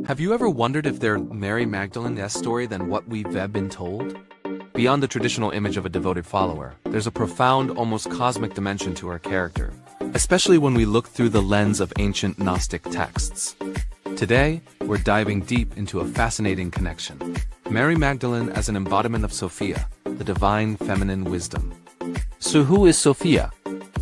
Have you ever wondered if they're Mary Magdalene's story than what we've been told? Beyond the traditional image of a devoted follower, there's a profound, almost cosmic dimension to her character, especially when we look through the lens of ancient Gnostic texts. Today, we're diving deep into a fascinating connection. Mary Magdalene as an embodiment of Sophia, the divine feminine wisdom. So who is Sophia?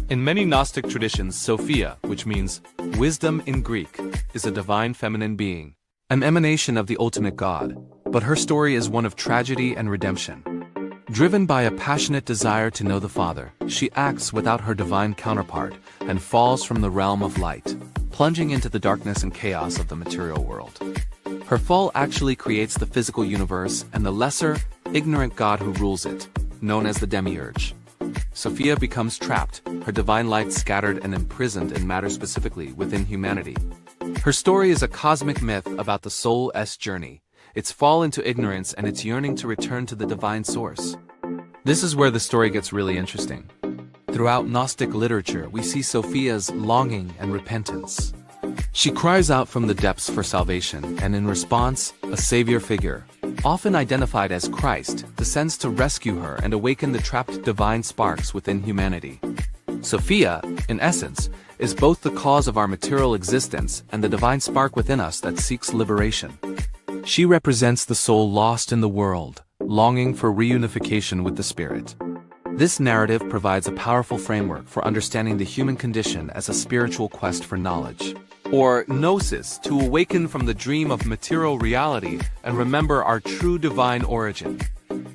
In many Gnostic traditions, Sophia, which means wisdom in Greek, is a divine feminine being, an emanation of the ultimate God, but her story is one of tragedy and redemption. Driven by a passionate desire to know the Father, she acts without her divine counterpart and falls from the realm of light, plunging into the darkness and chaos of the material world. Her fall actually creates the physical universe and the lesser, ignorant God who rules it, known as the demiurge. Sophia becomes trapped, her divine light scattered and imprisoned in matter, specifically within humanity. Her story is a cosmic myth about the soul's journey, its fall into ignorance and its yearning to return to the divine source. This is where the story gets really interesting. Throughout Gnostic literature, we see Sophia's longing and repentance. She cries out from the depths for salvation, and in response, a savior figure, often identified as Christ, descends to rescue her and awaken the trapped divine sparks within humanity. Sophia, in essence, is both the cause of our material existence and the divine spark within us that seeks liberation. She represents the soul lost in the world, longing for reunification with the Spirit. This narrative provides a powerful framework for understanding the human condition as a spiritual quest for knowledge, or gnosis, to awaken from the dream of material reality and remember our true divine origin.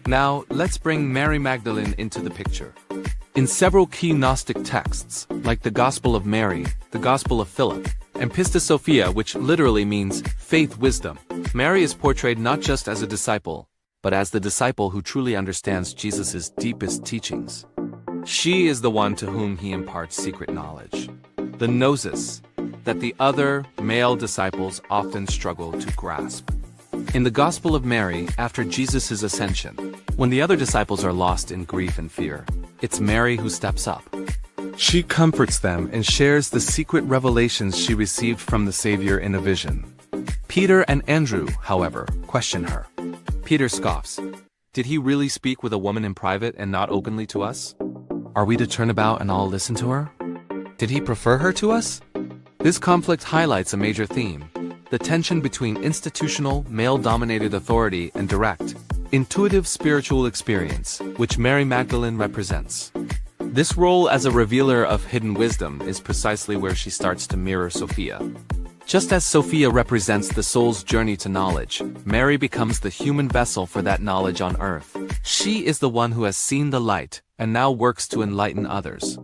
Now, let's bring Mary Magdalene into the picture. In several key Gnostic texts, like the Gospel of Mary, the Gospel of Philip, and Pistis Sophia, which literally means faith wisdom, Mary is portrayed not just as a disciple, but as the disciple who truly understands Jesus' deepest teachings. She is the one to whom he imparts secret knowledge, the gnosis, that the other male disciples often struggle to grasp. In the Gospel of Mary, after Jesus' ascension, when the other disciples are lost in grief and fear, it's Mary who steps up. She comforts them and shares the secret revelations she received from the Savior in a vision. Peter and Andrew, however, question her. Peter scoffs. Did he really speak with a woman in private and not openly to us? Are we to turn about and all listen to her? Did he prefer her to us? This conflict highlights a major theme, the tension between institutional, male-dominated authority and direct, intuitive spiritual experience, which Mary Magdalene represents. This role as a revealer of hidden wisdom is precisely where she starts to mirror Sophia. Just as Sophia represents the soul's journey to knowledge, Mary becomes the human vessel for that knowledge on earth. She is the one who has seen the light and now works to enlighten others.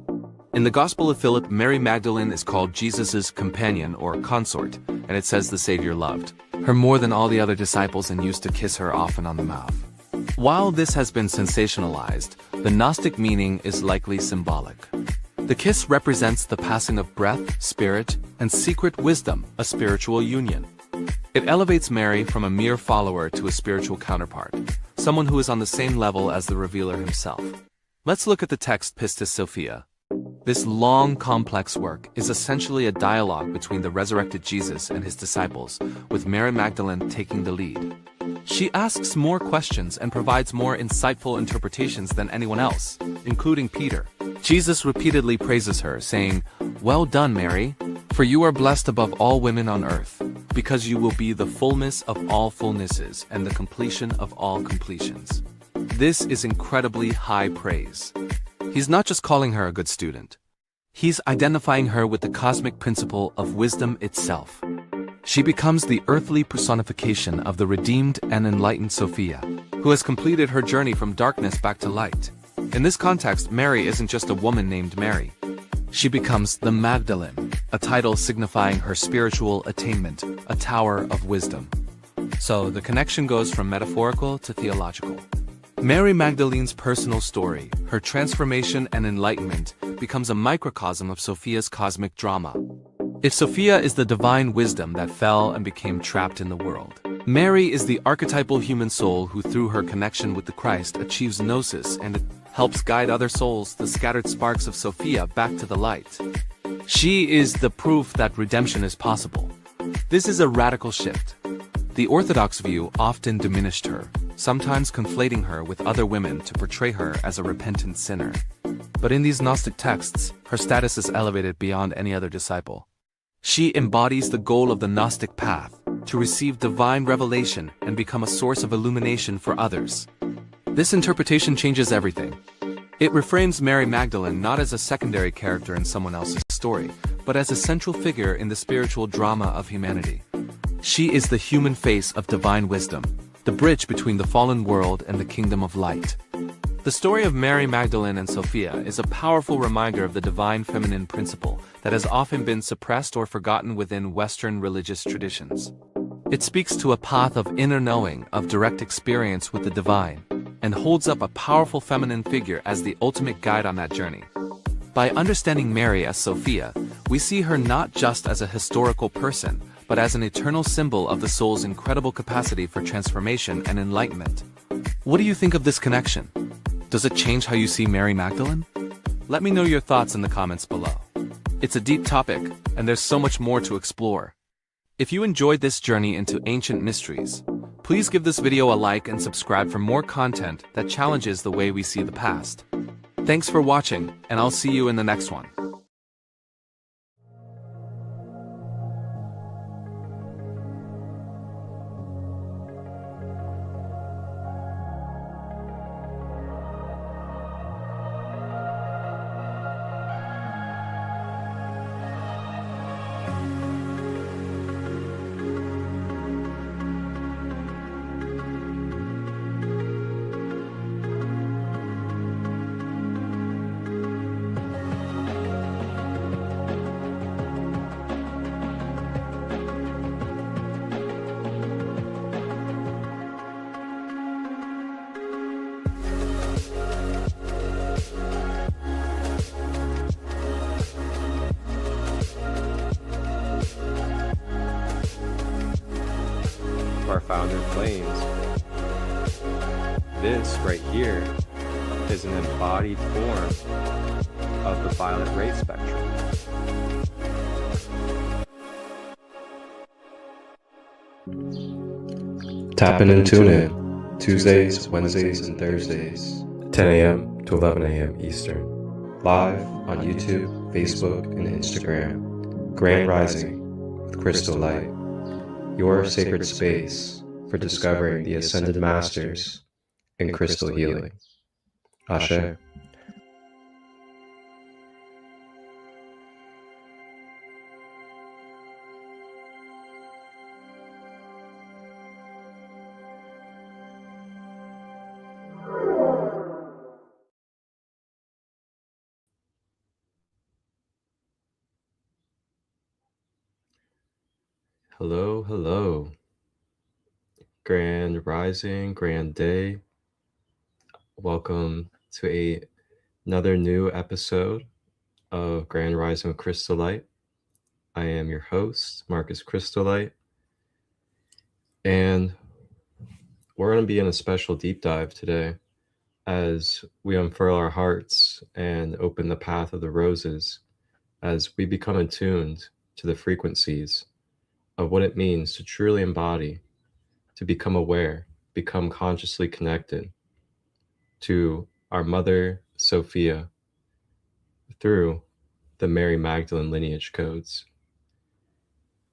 In the Gospel of Philip, Mary Magdalene is called Jesus' companion or consort, and it says the Savior loved her more than all the other disciples and used to kiss her often on the mouth. While this has been sensationalized, the Gnostic meaning is likely symbolic. The kiss represents the passing of breath, spirit, and secret wisdom, a spiritual union. It elevates Mary from a mere follower to a spiritual counterpart, someone who is on the same level as the revealer himself. Let's look at the text Pistis Sophia. This long, complex work is essentially a dialogue between the resurrected Jesus and his disciples, with Mary Magdalene taking the lead. She asks more questions and provides more insightful interpretations than anyone else, including Peter. Jesus repeatedly praises her, saying, "Well done, Mary, for you are blessed above all women on earth, because you will be the fullness of all fullnesses and the completion of all completions." This is incredibly high praise. He's not just calling her a good student. He's identifying her with the cosmic principle of wisdom itself. She becomes the earthly personification of the redeemed and enlightened Sophia, who has completed her journey from darkness back to light. In this context, Mary isn't just a woman named Mary. She becomes the Magdalene, a title signifying her spiritual attainment, a tower of wisdom. So the connection goes from metaphorical to theological. Mary Magdalene's personal story, her transformation and enlightenment, becomes a microcosm of Sophia's cosmic drama. If Sophia is the divine wisdom that fell and became trapped in the world, Mary is the archetypal human soul who through her connection with the Christ achieves gnosis and helps guide other souls, the scattered sparks of Sophia, back to the light. She is the proof that redemption is possible. This is a radical shift. The Orthodox view often diminished her, sometimes conflating her with other women to portray her as a repentant sinner. But in these Gnostic texts, her status is elevated beyond any other disciple. She embodies the goal of the Gnostic path, to receive divine revelation and become a source of illumination for others. This interpretation changes everything. It reframes Mary Magdalene not as a secondary character in someone else's story, but as a central figure in the spiritual drama of humanity. She is the human face of divine wisdom, the bridge between the fallen world and the kingdom of light. The story of Mary Magdalene and Sophia is a powerful reminder of the divine feminine principle that has often been suppressed or forgotten within Western religious traditions. It speaks to a path of inner knowing, of direct experience with the divine, and holds up a powerful feminine figure as the ultimate guide on that journey. By understanding Mary as Sophia, we see her not just as a historical person, but as an eternal symbol of the soul's incredible capacity for transformation and enlightenment. What do you think of this connection? Does it change how you see Mary Magdalene? Let me know your thoughts in the comments below. It's a deep topic, and there's so much more to explore. If you enjoyed this journey into ancient mysteries, please give this video a like and subscribe for more content that challenges the way we see the past. Thanks for watching, and I'll see you in the next one. Our founder flames. This right here is an embodied form of the violet ray spectrum. Tap in and tune in Tuesdays, Wednesdays, and Thursdays, 10 a.m. to 11 a.m. Eastern. Live on YouTube, Facebook, and Instagram. Grand Rising with ChristoLight. Your sacred space for discovering the Ascended Masters in crystal healing. Ashe. Hello, hello. Grand Rising, Grand Day. Welcome to another new episode of Grand Rising with ChristoLight. I am your host, Marcus ChristoLight, and we're going to be in a special deep dive today as we unfurl our hearts and open the path of the roses as we become attuned to the frequencies of what it means to truly embody, to become aware, become consciously connected to our mother, Sophia, through the Mary Magdalene lineage codes.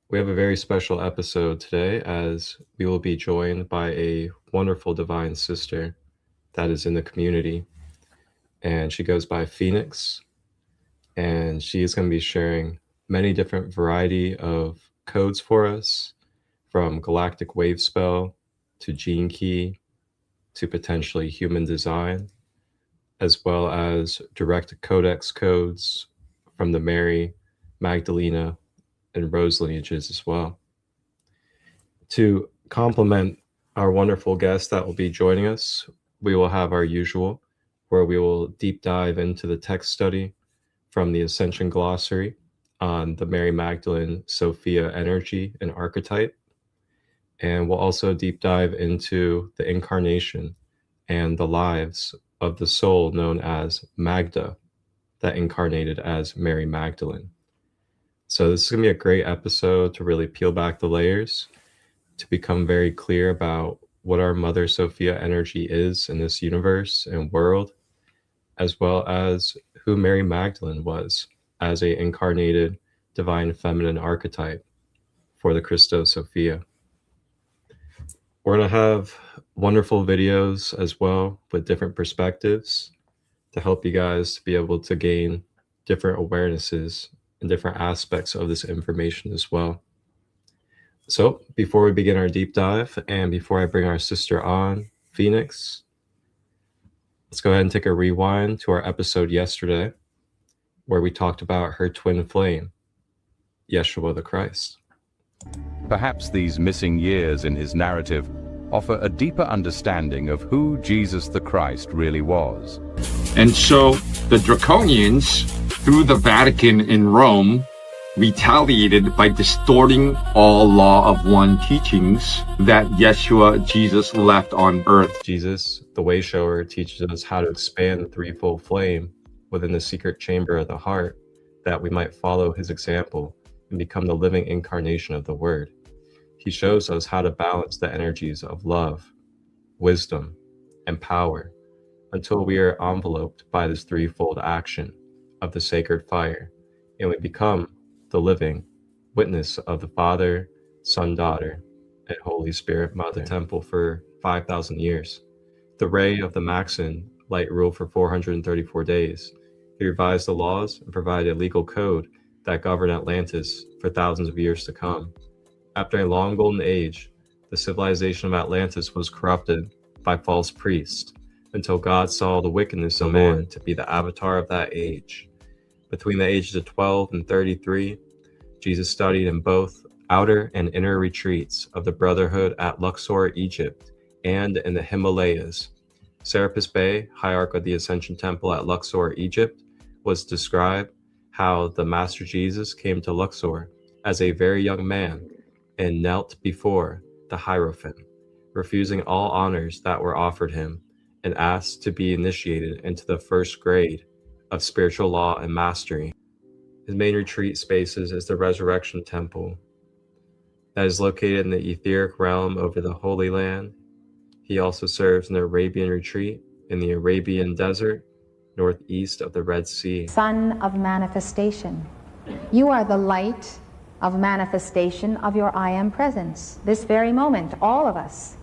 We have a very special episode today as we will be joined by a wonderful divine sister that is in the community, and she goes by Phoenix, and she is going to be sharing many different variety of codes for us, from galactic wave spell to gene key to potentially human design, as well as direct codex codes from the Mary, Magdalena, and Rose lineages as well. To complement our wonderful guests that will be joining us, we will have our usual, where we will deep dive into the text study from the Ascension Glossary on the Mary Magdalene Sophia energy and archetype. And we'll also deep dive into the incarnation and the lives of the soul known as Magda, that incarnated as Mary Magdalene. So this is going to be a great episode to really peel back the layers, to become very clear about what our Mother Sophia energy is in this universe and world, as well as who Mary Magdalene was as a incarnated divine feminine archetype for the Christo Sophia. We're going to have wonderful videos as well with different perspectives to help you guys to be able to gain different awarenesses and different aspects of this information as well. So before we begin our deep dive and before I bring our sister on, Phoenix, let's go ahead and take a rewind to our episode yesterday where we talked about her twin flame, Yeshua the Christ. Perhaps these missing years in his narrative offer a deeper understanding of who Jesus the Christ really was. And so the Draconians, through the Vatican in Rome, retaliated by distorting all law of one teachings that Yeshua, Jesus, left on earth. Jesus, the way shower, teaches us how to expand the threefold flame within the secret chamber of the heart, that we might follow his example and become the living incarnation of the Word. He shows us how to balance the energies of love, wisdom, and power until we are enveloped by this threefold action of the sacred fire, and we become the living witness of the Father, Son, Daughter, and Holy Spirit Mother. The temple for 5,000 years. The ray of the Maxim light ruled for 434 days. He revised the laws and provided a legal code that governed Atlantis for thousands of years to come. After a long golden age, the civilization of Atlantis was corrupted by false priests until God saw the wickedness of man to be the avatar of that age. Between the ages of 12 and 33, Jesus studied in both outer and inner retreats of the Brotherhood at Luxor, Egypt, and in the Himalayas. Serapis Bey, hierarch of the Ascension Temple at Luxor, Egypt, was described how the Master Jesus came to Luxor as a very young man and knelt before the Hierophant, refusing all honors that were offered him, and asked to be initiated into the first grade of spiritual law and mastery. His main retreat spaces is the Resurrection Temple that is located in the etheric realm over the Holy Land. He also serves an Arabian retreat in the Arabian Desert, northeast of the Red Sea. Son of manifestation. You are the light of manifestation of your I Am presence, this very moment, all of us.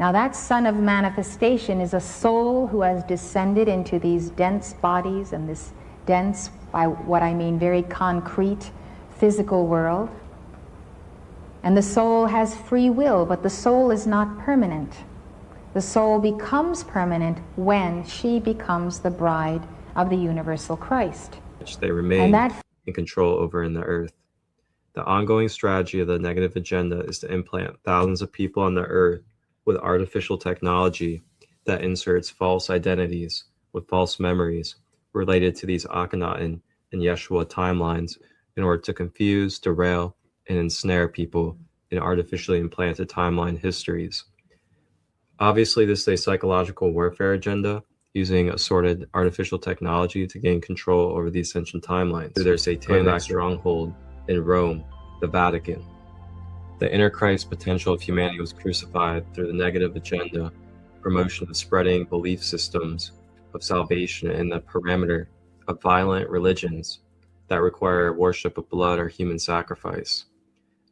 Now that Son of manifestation is a soul who has descended into these dense bodies and this dense, by what I mean very concrete, physical world. And the soul has free will, but the soul is not permanent. The soul becomes permanent when she becomes the bride of the universal Christ. Which they remain in control over in the earth. The ongoing strategy of the negative agenda is to implant thousands of people on the earth with artificial technology that inserts false identities with false memories related to these Akhenaten and Yeshua timelines in order to confuse, derail, and ensnare people in artificially implanted timeline histories. Obviously, this is a psychological warfare agenda using assorted artificial technology to gain control over the ascension timelines through their satanic stronghold in Rome, the Vatican. The inner Christ potential of humanity was crucified through the negative agenda, promotion of spreading belief systems of salvation in the parameter of violent religions that require worship of blood or human sacrifice.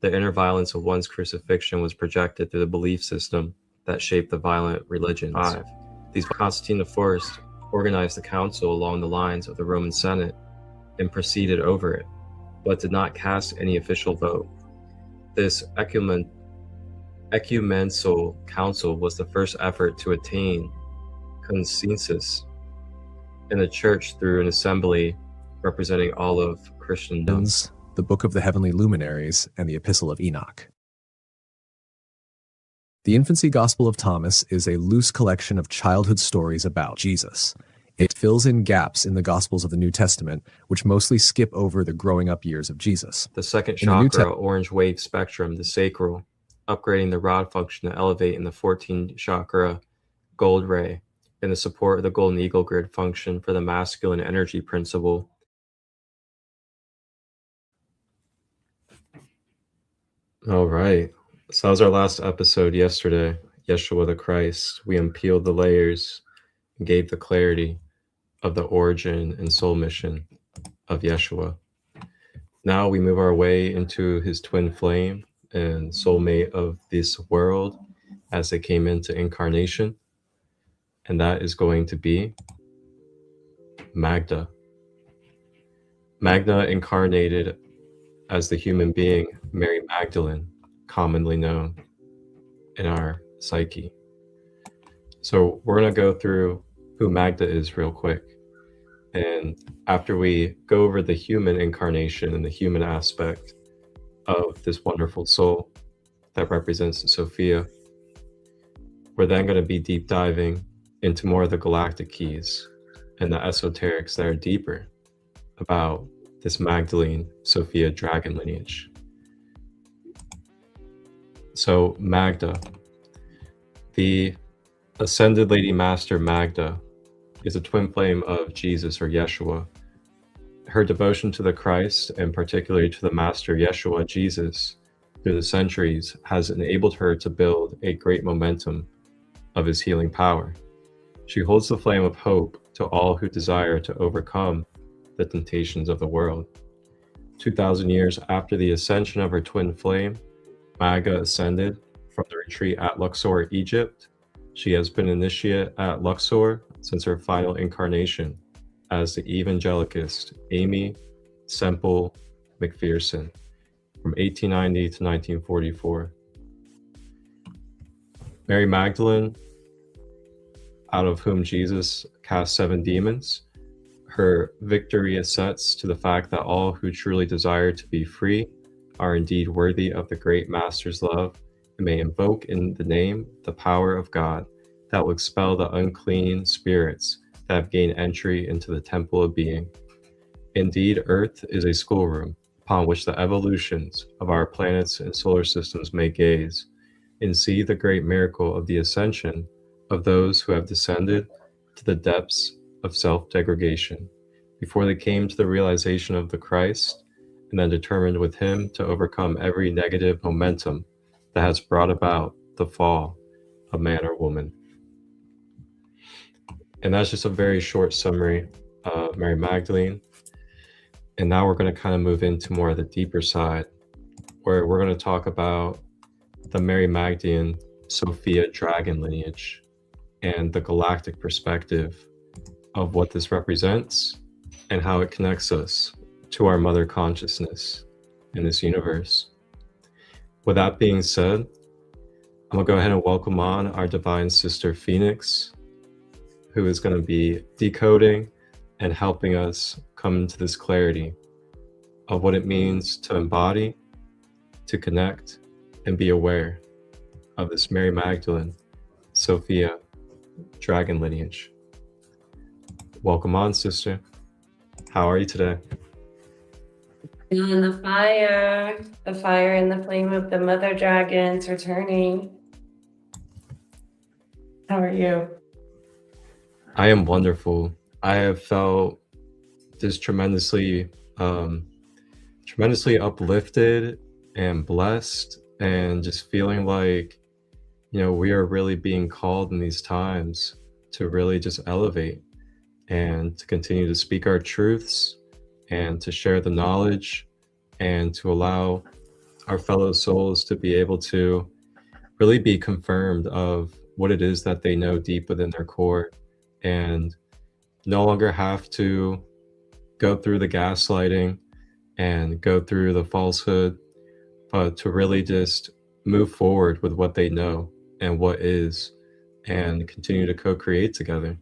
The inner violence of one's crucifixion was projected through the belief system that shaped the violent religions. 5. These Constantine IV organized the council along the lines of the Roman Senate and proceeded over it, but did not cast any official vote. This ecumenical council was the first effort to attain consensus in the church through an assembly representing all of Christendom. The Book of the Heavenly Luminaries, and the Epistle of Enoch. The Infancy Gospel of Thomas is a loose collection of childhood stories about Jesus. It fills in gaps in the Gospels of the New Testament, which mostly skip over the growing up years of Jesus. The second chakra, orange wave spectrum, the sacral, upgrading the rod function to elevate in the 14th chakra, gold ray, and the support of the golden eagle grid function for the masculine energy principle. All right, So that was our last episode yesterday, Yeshua the Christ. We unpeeled the layers and gave the clarity of the origin and soul mission of Yeshua. Now we move our way into his twin flame and soulmate of this world as they came into incarnation. And that is going to be Magda. Magda incarnated as the human being Mary Magdalene, commonly known in our psyche. So we're going to go through who Magda is real quick. And after we go over the human incarnation and the human aspect of this wonderful soul that represents Sophia, we're then going to be deep diving into more of the galactic keys and the esoterics that are deeper about this Magdalene Sophia dragon lineage. So Magda, the Ascended Lady Master Magda, is a twin flame of Jesus or Yeshua. Her devotion to the Christ, and particularly to the Master Yeshua Jesus, through the centuries has enabled her to build a great momentum of his healing power. She holds the flame of hope to all who desire to overcome the temptations of the world. 2,000 years after the ascension of her twin flame, Magda ascended from the retreat at Luxor, Egypt. She has been initiate at Luxor since her final incarnation as the evangelicist Amy Semple McPherson from 1890 to 1944. Mary Magdalene, out of whom Jesus cast 7 demons, her victory assents to the fact that all who truly desire to be free are indeed worthy of the great Master's love and may invoke in the name the power of God that will expel the unclean spirits that have gained entry into the temple of being. Indeed, Earth is a schoolroom upon which the evolutions of our planets and solar systems may gaze and see the great miracle of the ascension of those who have descended to the depths of self-degradation before they came to the realization of the Christ and then determined with him to overcome every negative momentum that has brought about the fall of man or woman. And that's just a very short summary of Mary Magdalene. And now we're going to kind of move into more of the deeper side, where we're going to talk about the Mary Magdalene Sophia dragon lineage and the galactic perspective of what this represents and how it connects us to our mother consciousness in this universe. With that being said, I'm going to go ahead and welcome on our divine sister Phoenix, who is going to be decoding and helping us come to this clarity of what it means to embody, to connect, and be aware of this Mary Magdalene Sophia dragon lineage. Welcome on, sister. How are you today? Feeling the fire and the flame of the mother dragons returning. How are you? I am wonderful. I have felt just tremendously uplifted and blessed, and just feeling like, we are really being called in these times to really just elevate and to continue to speak our truths and to share the knowledge and to allow our fellow souls to be able to really be confirmed of what it is that they know deep within their core, and no longer have to go through the gaslighting and go through the falsehood, but to really just move forward with what they know and what is, and continue to co-create together.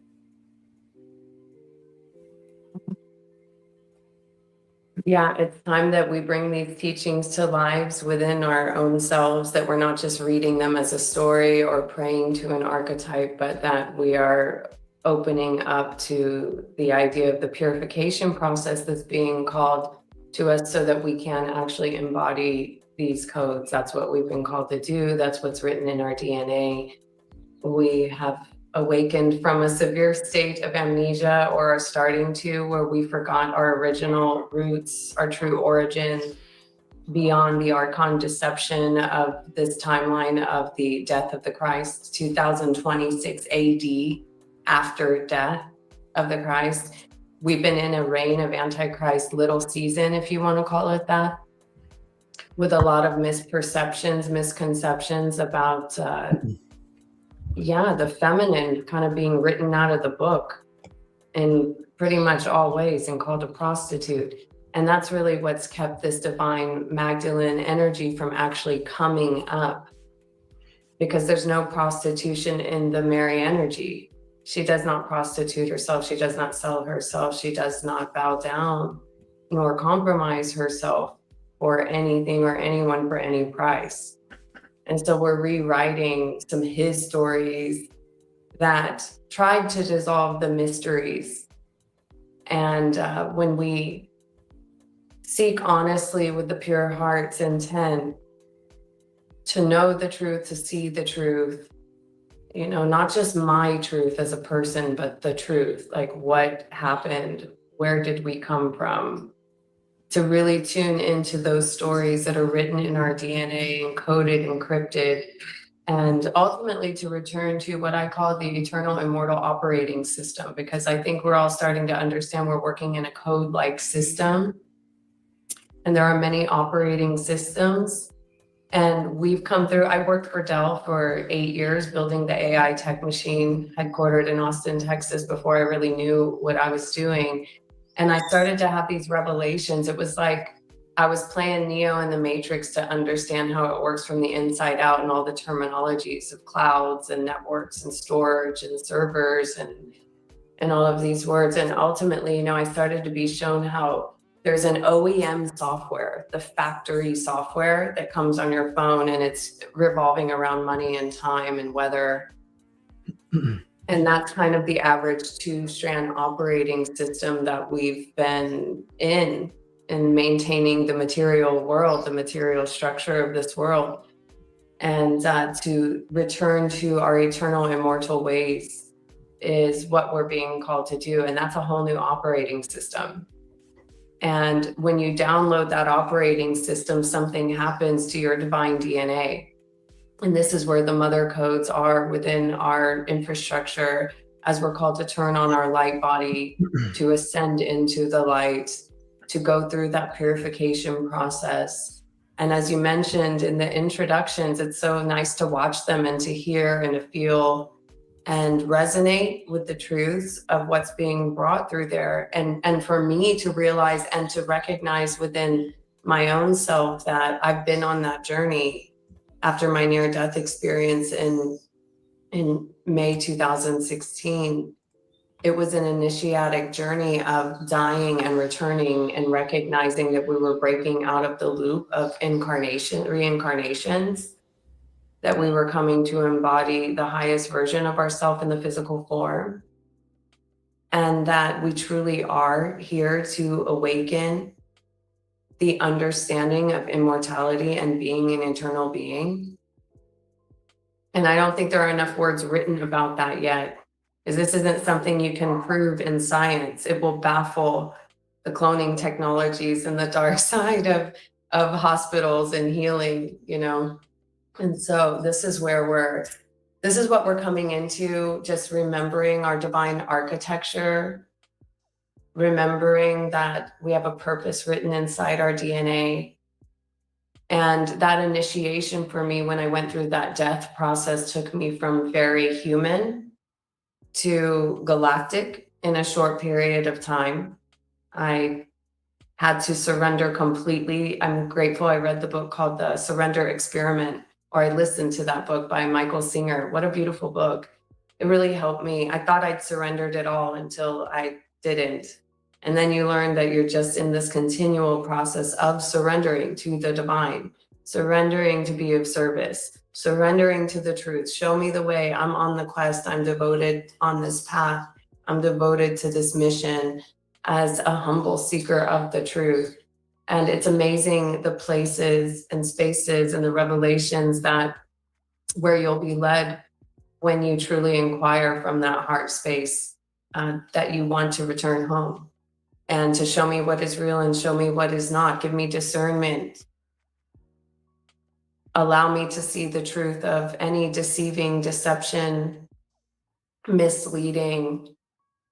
Yeah, it's time that we bring these teachings to lives within our own selves, that we're not just reading them as a story or praying to an archetype, but that we are opening up to the idea of the purification process that's being called to us so that we can actually embody these codes. That's what we've been called to do. That's what's written in our DNA. We have awakened from a severe state of amnesia, or are starting to, where we forgot our original roots, our true origin. beyond the archon deception of this timeline of the death of the Christ, 2026 AD, after death of the Christ. We've been in a reign of Antichrist little season, if you want to call it that, with a lot of misperceptions, misconceptions about, the feminine kind of being written out of the book in pretty much all ways and called a prostitute. And that's really what's kept this divine Magdalene energy from actually coming up, because there's no prostitution in the Mary energy. She does not prostitute herself. She does not sell herself. She does not bow down nor compromise herself for anything or anyone for any price. And so we're rewriting some his stories that tried to dissolve the mysteries. And when we seek honestly with the pure heart's intent to know the truth, to see the truth, you know, not just my truth as a person, but the truth, like what happened, where did we come from, to really tune into those stories that are written in our DNA, encoded, encrypted, and ultimately to return to what I call the eternal immortal operating system, because I think we're all starting to understand we're working in a code-like system, and there are many operating systems. And we've come through, I worked for Dell for 8 years building the AI tech machine headquartered in Austin, Texas, before I really knew what I was doing. And I started to have these revelations. It was like I was playing Neo in the Matrix to understand how it works from the inside out, and all the terminologies of clouds and networks and storage and servers and all of these words. And ultimately, you know, I started to be shown how there's an OEM software, the factory software that comes on your phone, and it's revolving around money and time and weather. And that's kind of the average 2-strand operating system that we've been in maintaining the material world, the material structure of this world. And to return to our eternal immortal ways is what we're being called to do. And that's a whole new operating system. And when you download that operating system, something happens to your divine DNA. And this is where the mother codes are within our infrastructure, as we're called to turn on our light body, to ascend into the light, to go through that purification process. And as you mentioned in the introductions, it's so nice to watch them and to hear and to feel and resonate with the truths of what's being brought through there. And for me to realize and to recognize within my own self that I've been on that journey after my near-death experience in May 2016. It was an initiatic journey of dying and returning and recognizing that we were breaking out of the loop of reincarnations, that we were coming to embody the highest version of ourselves in the physical form, and that we truly are here to awaken the understanding of immortality and being an eternal being. And I don't think there are enough words written about that yet, because this isn't something you can prove in science. It will baffle the cloning technologies and the dark side of hospitals and healing, you know. And so this is what we're coming into, just remembering our divine architecture, remembering that we have a purpose written inside our DNA. And that initiation for me, when I went through that death process, took me from very human to galactic in a short period of time. I had to surrender completely. I'm grateful I read the book called The Surrender Experiment, or I listened to that book by Michael Singer. What a beautiful book. It really helped me. I thought I'd surrendered it all until I didn't. And then you learn that you're just in this continual process of surrendering to the divine, surrendering to be of service, surrendering to the truth. Show me the way. I'm on the quest. I'm devoted on this path. I'm devoted to this mission as a humble seeker of the truth. And it's amazing the places and spaces and the revelations that where you'll be led when you truly inquire from that heart space that you want to return home, and to show me what is real and show me what is not. Give me discernment allow me to see the truth of any deceiving, deception, misleading,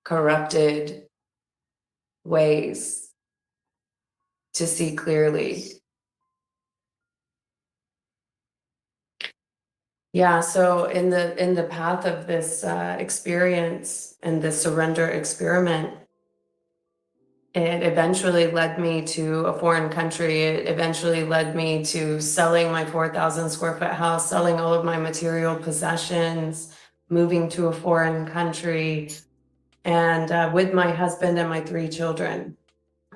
corrupted ways, to see clearly. Yeah, so in the path of this experience and the surrender experiment, it eventually led me to a foreign country. It eventually led me to selling my 4,000 square foot house, selling all of my material possessions, moving to a foreign country, and with my husband and my 3 children.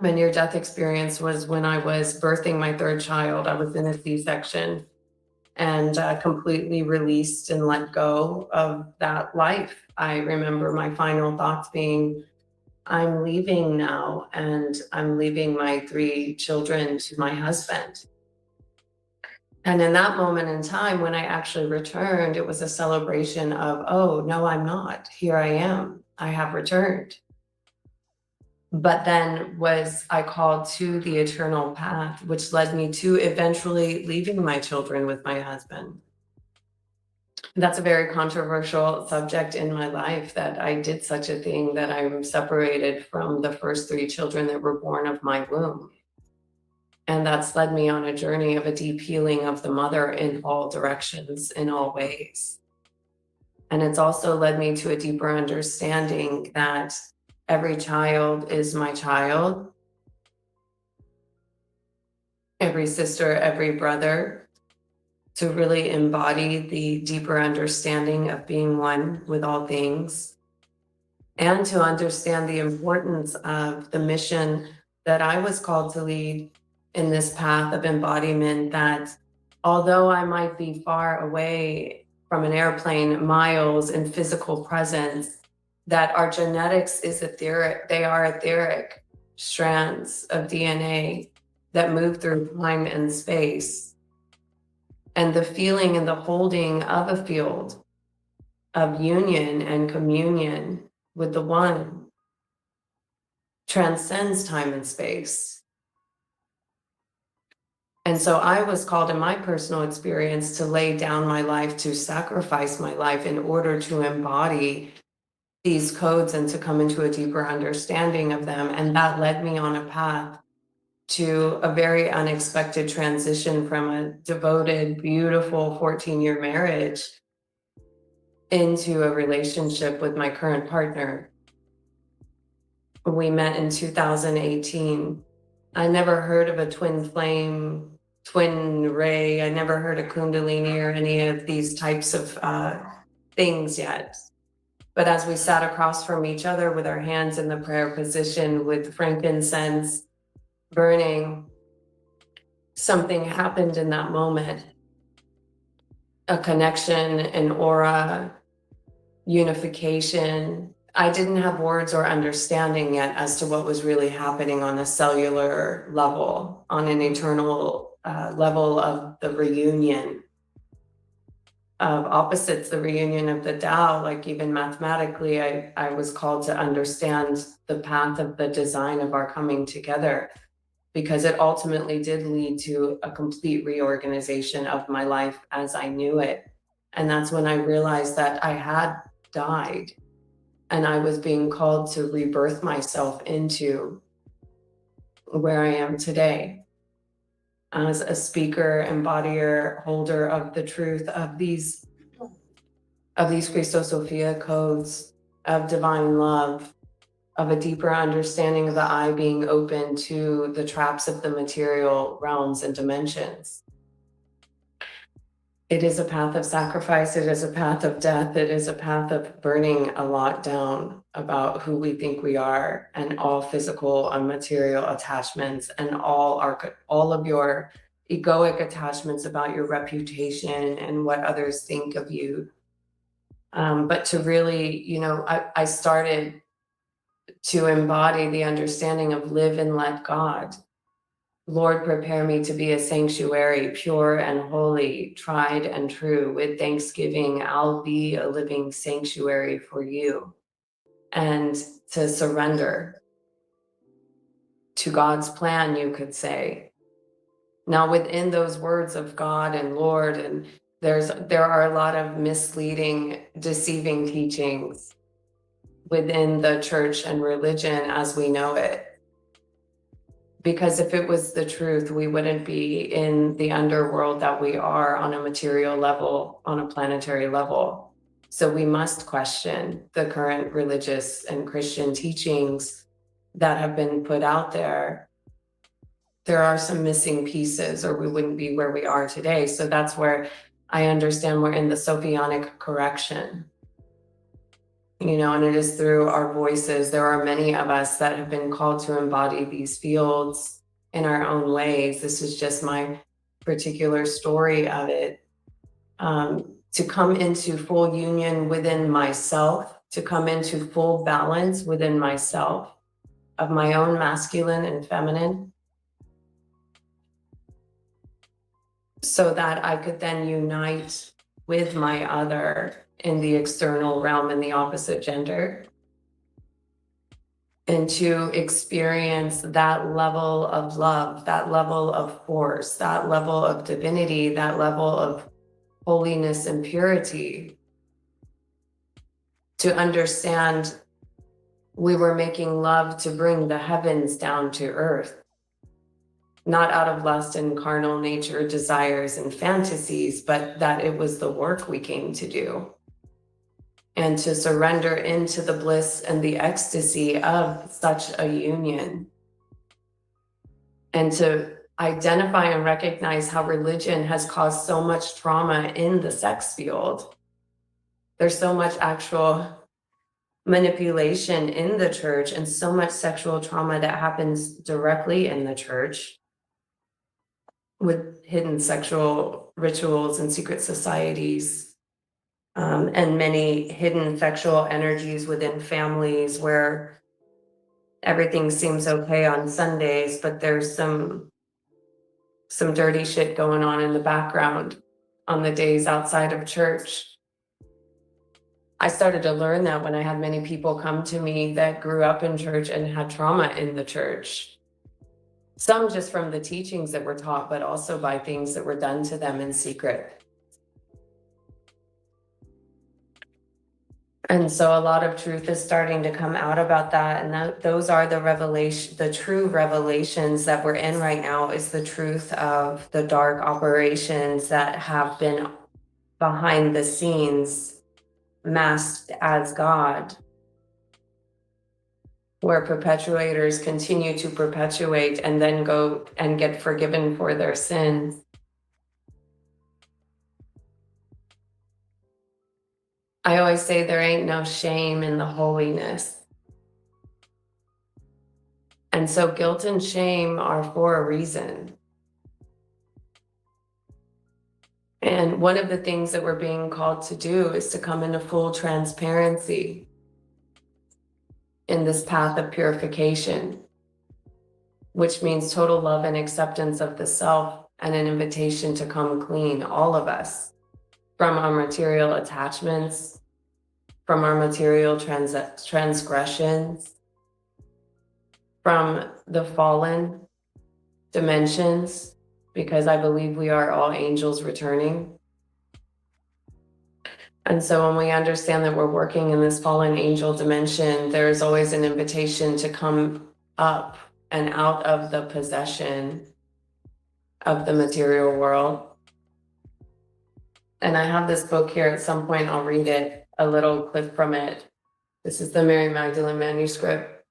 My near-death experience was when I was birthing my 3rd child. I was in a C-section and completely released and let go of that life. I remember my final thoughts being, I'm leaving now, and I'm leaving my 3 children to my husband. And in that moment in time, when I actually returned, it was a celebration of, oh, no, I'm not. Here I am. I have returned. But then was I called to the eternal path, which led me to eventually leaving my children with my husband. That's a very controversial subject in my life, that I did such a thing, that I'm separated from the first 3 children that were born of my womb. And that's led me on a journey of a deep healing of the mother in all directions, in all ways. And it's also led me to a deeper understanding that every child is my child, every sister, every brother, to really embody the deeper understanding of being one with all things, and to understand the importance of the mission that I was called to lead in this path of embodiment, that although I might be far away from an airplane, miles in physical presence, that our genetics is etheric. They are etheric strands of DNA that move through time and space. And the feeling and the holding of a field of union and communion with the one transcends time and space. And so I was called in my personal experience to lay down my life, to sacrifice my life in order to embody these codes and to come into a deeper understanding of them. And that led me on a path to a very unexpected transition from a devoted, beautiful 14-year marriage into a relationship with my current partner. We met in 2018. I never heard of a twin flame, twin ray. I never heard of Kundalini or any of these types of things yet. But as we sat across from each other with our hands in the prayer position, with frankincense burning, something happened in that moment. A connection, an aura, unification. I didn't have words or understanding yet as to what was really happening on a cellular level, on an eternal level of the reunion of opposites, the reunion of the Tao. Like, even mathematically, I was called to understand the path of the design of our coming together, because it ultimately did lead to a complete reorganization of my life as I knew it. And that's when I realized that I had died, and I was being called to rebirth myself into where I am today as a speaker, embodier, holder of the truth of these Christo Sophia codes of divine love, of a deeper understanding of the I being open to the traps of the material realms and dimensions. It is a path of sacrifice. It is a path of death. It is a path of burning a lot down about who we think we are, and all physical and material attachments, and all of your egoic attachments about your reputation and what others think of you. But to really, I started to embody the understanding of live and let God. Lord, prepare me to be a sanctuary, pure and holy, tried and true. With thanksgiving, I'll be a living sanctuary for you. And to surrender to God's plan, you could say, Now, within those words of God and Lord, and there are a lot of misleading, deceiving teachings within the church and religion as we know it. Because if it was the truth, we wouldn't be in the underworld that we are on a material level, on a planetary level. So we must question the current religious and Christian teachings that have been put out there. There are some missing pieces, or we wouldn't be where we are today. So that's where I understand we're in the Sophionic correction. You know, and it is through our voices. There are many of us that have been called to embody these fields in our own ways. This is just my particular story of it. To come into full union within myself, to come into full balance within myself of my own masculine and feminine, so that I could then unite with my other in the external realm, in the opposite gender, and to experience that level of love, that level of force, that level of divinity, that level of holiness and purity. To understand we were making love to bring the heavens down to earth, not out of lust and carnal nature, desires and fantasies, but that it was the work we came to do. And to surrender into the bliss and the ecstasy of such a union. And to identify and recognize how religion has caused so much trauma in the sex field. There's so much actual manipulation in the church and so much sexual trauma that happens directly in the church with hidden sexual rituals and secret societies. And many hidden sexual energies within families where everything seems okay on Sundays, but there's some dirty shit going on in the background on the days outside of church. I started to learn that when I had many people come to me that grew up in church and had trauma in the church. Some just from the teachings that were taught, but also by things that were done to them in secret. And so a lot of truth is starting to come out about that. And those are the true revelations that we're in right now, is the truth of the dark operations that have been behind the scenes, masked as God, where perpetuators continue to perpetuate and then go and get forgiven for their sins. I always say there ain't no shame in the holiness. And so guilt and shame are for a reason. And one of the things that we're being called to do is to come into full transparency in this path of purification, which means total love and acceptance of the self and an invitation to come clean, all of us, from our material attachments, from our material transgressions, from the fallen dimensions, because I believe we are all angels returning. And so when we understand that we're working in this fallen angel dimension, there's always an invitation to come up and out of the possession of the material world. And I have this book here. At some point I'll read it, a little clip from it. This is the Mary Magdalene manuscript.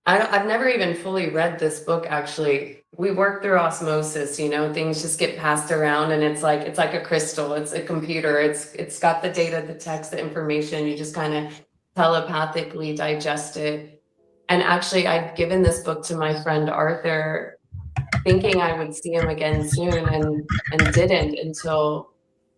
I've never even fully read this book, actually. We work through osmosis, you know, things just get passed around, and it's like a crystal, it's a computer, it's got the data, the text, the information, you just kind of telepathically digest it. And actually, I'd given this book to my friend Arthur, thinking I would see him again soon, and didn't until,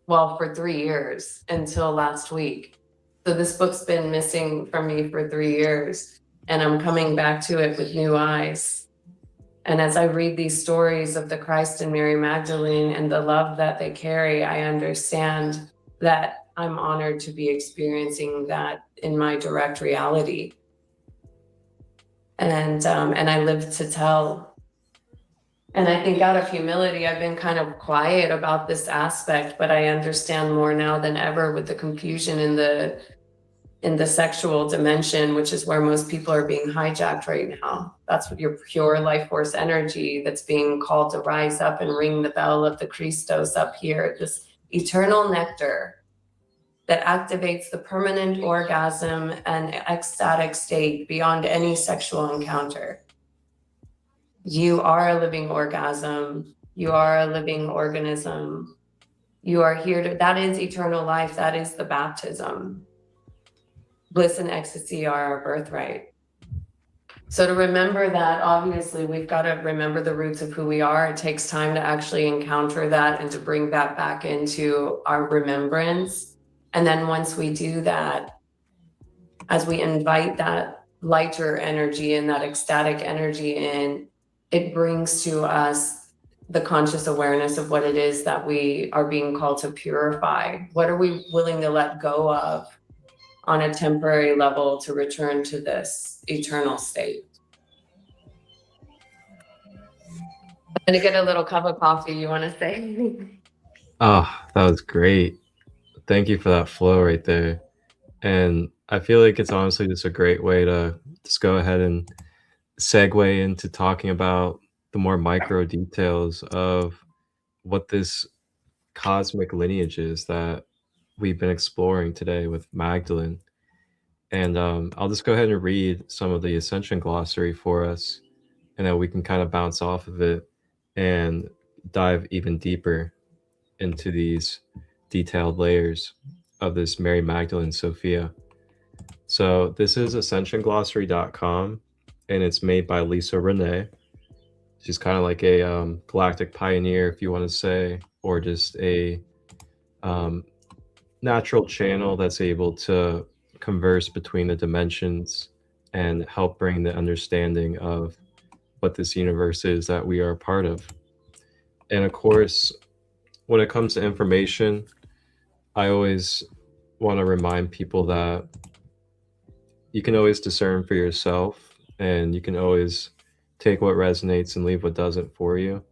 well, for 3 years, until last week. So this book's been missing from me for 3 years, and I'm coming back to it with new eyes. And as I read these stories of the Christ and Mary Magdalene and the love that they carry, I understand that I'm honored to be experiencing that in my direct reality. And I live to tell. And I think out of humility, I've been kind of quiet about this aspect, but I understand more now than ever with the confusion in the sexual dimension, which is where most people are being hijacked right now. That's what your pure life force energy that's being called to rise up and ring the bell of the Christos up here, this eternal nectar that activates the permanent orgasm and ecstatic state beyond any sexual encounter. You are a living orgasm. You are a living organism. You are here to, that is eternal life. That is the baptism. Bliss and ecstasy are our birthright. So to remember that, obviously, we've got to remember the roots of who we are. It takes time to actually encounter that and to bring that back into our remembrance. And then once we do that, as we invite that lighter energy and that ecstatic energy in, it brings to us the conscious awareness of what it is that we are being called to purify. What are we willing to let go of on a temporary level to return to this eternal state? I'm gonna get a little cup of coffee, you wanna say? Ah, that was great. Thank you for that flow right there. And I feel like it's honestly just a great way to just go ahead and segue into talking about the more micro details of what this cosmic lineage is that we've been exploring today with Magdalene. And I'll just go ahead and read some of the Ascension glossary for us, and then we can kind of bounce off of it and dive even deeper into these detailed layers of this Mary Magdalene Sophia. So this is ascensionglossary.com, and it's made by Lisa Renee. She's kind of like a galactic pioneer, if you want to say, or just a natural channel that's able to converse between the dimensions and help bring the understanding of what this universe is that we are a part of. And of course, when it comes to information, I always want to remind people that you can always discern for yourself, and you can always take what resonates and leave what doesn't for you.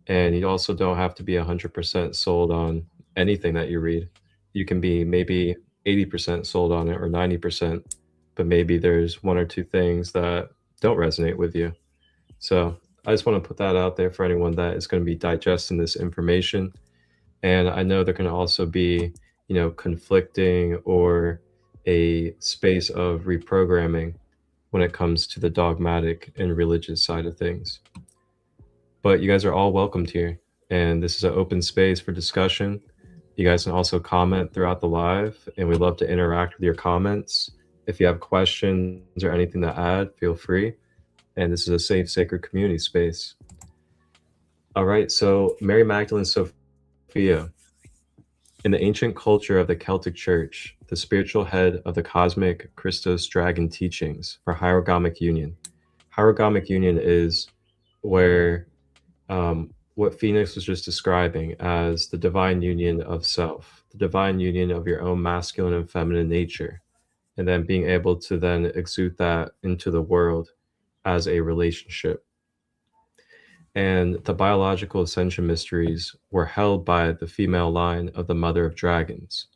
And you also don't have to be 100% sold on anything that you read. You can be maybe 80% sold on it or 90%, but maybe there's one or two things that don't resonate with you. So I just want to put that out there for anyone that is going to be digesting this information. And I know there can also be, conflicting or a space of reprogramming when it comes to the dogmatic and religious side of things. But you guys are all welcomed here, and this is an open space for discussion. You guys can also comment throughout the live, and we'd love to interact with your comments. If you have questions or anything to add, feel free. And this is a safe, sacred community space. All right, so Mary Magdalene Sophia. In the ancient culture of the Celtic Church, the spiritual head of the cosmic Christos dragon teachings for hierogamic union. Hierogamic union is where what Phoenix was just describing as the divine union of self, the divine union of your own masculine and feminine nature, and then being able to then exude that into the world as a relationship. And the biological ascension mysteries were held by the female line of the Mother of Dragons,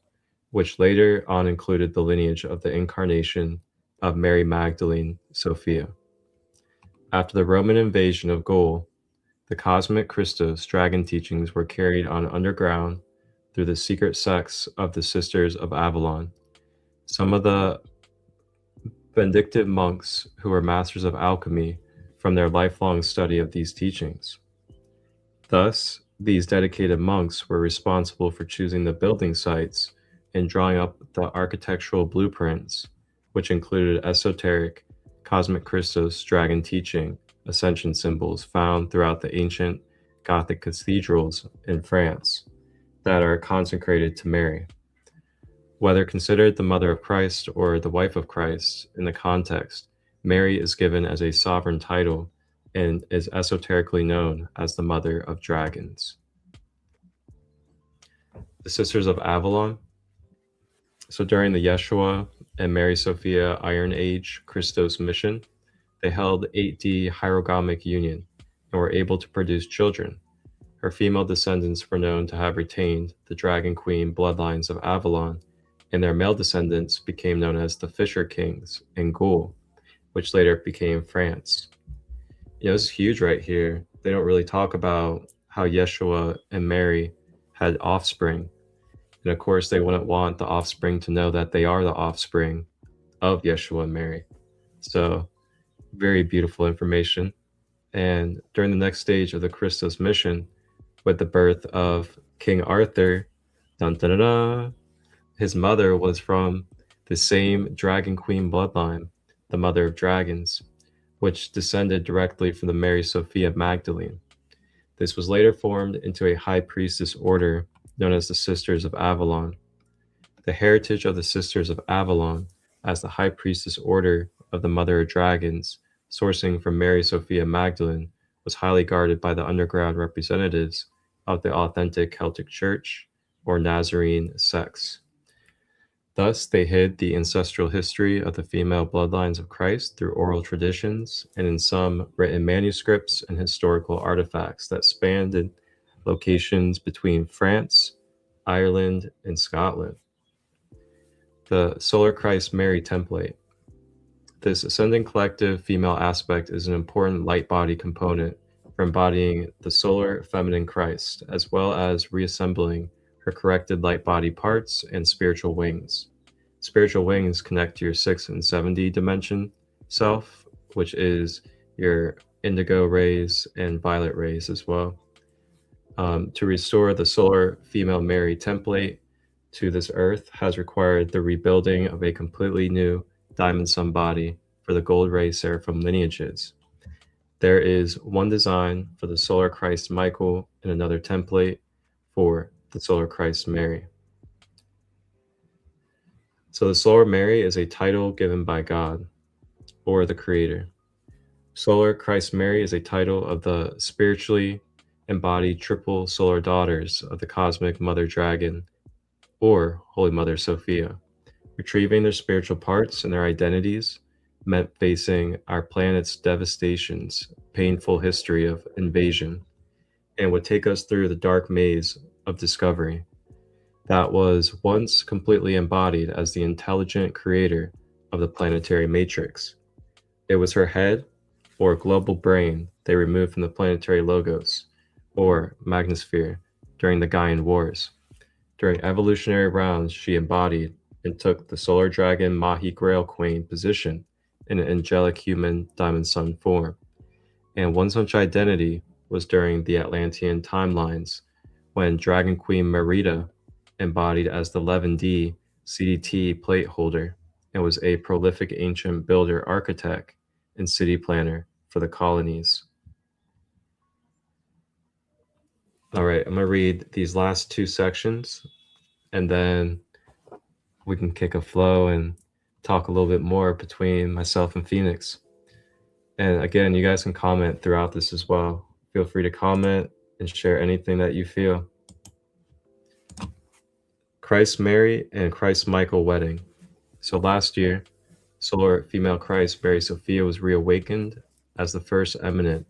which later on included the lineage of the incarnation of Mary Magdalene Sophia. After the Roman invasion of Gaul, the cosmic Christos dragon teachings were carried on underground through the secret sects of the Sisters of Avalon. Some of the Benedictine monks who were masters of alchemy from their lifelong study of these teachings. Thus, these dedicated monks were responsible for choosing the building sites and drawing up the architectural blueprints, which included esoteric cosmic Christos dragon teaching ascension symbols found throughout the ancient Gothic cathedrals in France that are consecrated to Mary. Whether considered the mother of Christ or the wife of Christ in the context, Mary is given as a sovereign title and is esoterically known as the Mother of Dragons. The Sisters of Avalon. So during the Yeshua and Mary Sophia Iron Age Christos mission, they held 8D hierogamic union, and were able to produce children. Her female descendants were known to have retained the Dragon Queen bloodlines of Avalon, and their male descendants became known as the Fisher Kings in Gaul, which later became France. This is huge right here. They don't really talk about how Yeshua and Mary had offspring. And of course, they wouldn't want the offspring to know that they are the offspring of Yeshua and Mary. So, very beautiful information. And during the next stage of the Christo's mission, with the birth of King Arthur, dun, dun, dun, dun, his mother was from the same Dragon Queen bloodline, the mother of dragons, which descended directly from the Mary Sophia Magdalene. This was later formed into a high priestess order known as the Sisters of Avalon. The heritage of the Sisters of Avalon as the high priestess order of the Mother of Dragons, sourcing from Mary Sophia Magdalene, was highly guarded by the underground representatives of the authentic Celtic Church or Nazarene sects. Thus, they hid the ancestral history of the female bloodlines of Christ through oral traditions and in some written manuscripts and historical artifacts that spanned in locations between France, Ireland, and Scotland. The Solar Christ Mary template. This ascending collective female aspect is an important light body component for embodying the solar feminine Christ, as well as reassembling her corrected light body parts and spiritual wings. Spiritual wings connect to your 6 and 7D dimension self, which is your indigo rays and violet rays as well. To restore the solar female Mary template to this earth has required the rebuilding of a completely new diamond sun body for the gold ray seraphim lineages. There is one design for the Solar Christ Michael and another template for the Solar Christ Mary. So the Solar Mary is a title given by God or the Creator. Solar Christ Mary is a title of the spiritually embodied triple solar daughters of the cosmic Mother Dragon or Holy Mother Sophia, retrieving their spiritual parts and their identities meant facing our planet's devastations, painful history of invasion, and would take us through the dark maze of discovery that was once completely embodied as the intelligent creator of the planetary matrix. It was her head, or global brain, they removed from the planetary logos, or magnosphere, during the Gaian Wars. During evolutionary rounds, she embodied and took the solar dragon Mahi Grail Queen position in an angelic human diamond sun form. And one such identity was during the Atlantean timelines, when Dragon Queen Merida embodied as the 11D CDT plate holder and was a prolific ancient builder, architect, and city planner for the colonies. All right, I'm going to read these last 2 sections, and then we can kick a flow and talk a little bit more between myself and Phoenix. And again, you guys can comment throughout this as well. Feel free to comment and share anything that you feel. Christ Mary and Christ Michael wedding. So last year, solar female Christ Mary Sophia was reawakened as the first eminent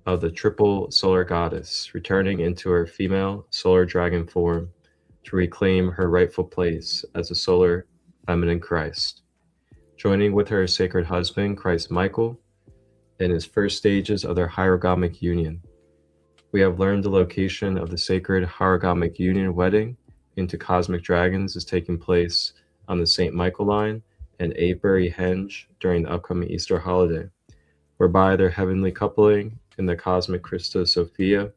of the triple solar goddess, returning into her female solar dragon form to reclaim her rightful place as a solar feminine Christ, joining with her sacred husband, Christ Michael, in his first stages of their hierogamic union. We have learned the location of the sacred hierogamic union wedding into cosmic dragons is taking place on the St. Michael line and Avebury Henge during the upcoming Easter holiday, whereby their heavenly coupling in the cosmic Christo Sophia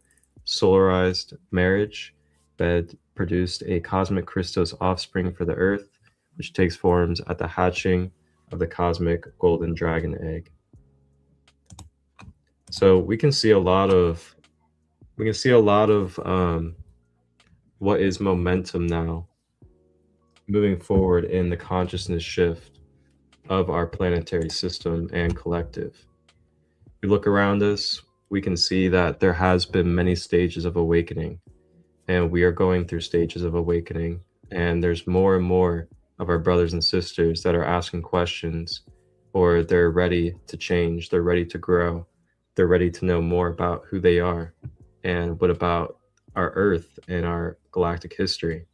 solarized marriage bed produced a cosmic Christos offspring for the earth, which takes forms at the hatching of the cosmic golden dragon egg. So we can see a lot of what is momentum now moving forward in the consciousness shift of our planetary system and collective. If we look around us, we can see that there has been many stages of awakening, and we are going through stages of awakening, and there's more and more of our brothers and sisters that are asking questions, or they're ready to change, they're ready to grow, they're ready to know more about who they are and what about our Earth and our galactic history.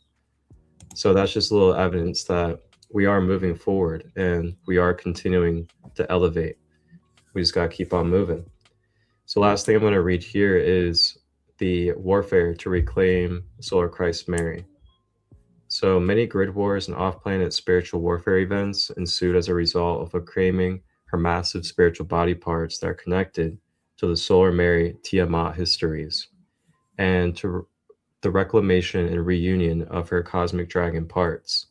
So that's just a little evidence that we are moving forward and we are continuing to elevate. We just got to keep on moving. So last thing I'm going to read here is the warfare to reclaim Solar Christ Mary. So many grid wars and off-planet spiritual warfare events ensued as a result of reclaiming her massive spiritual body parts that are connected to the Solar Mary Tiamat histories, and to the reclamation and reunion of her cosmic dragon parts.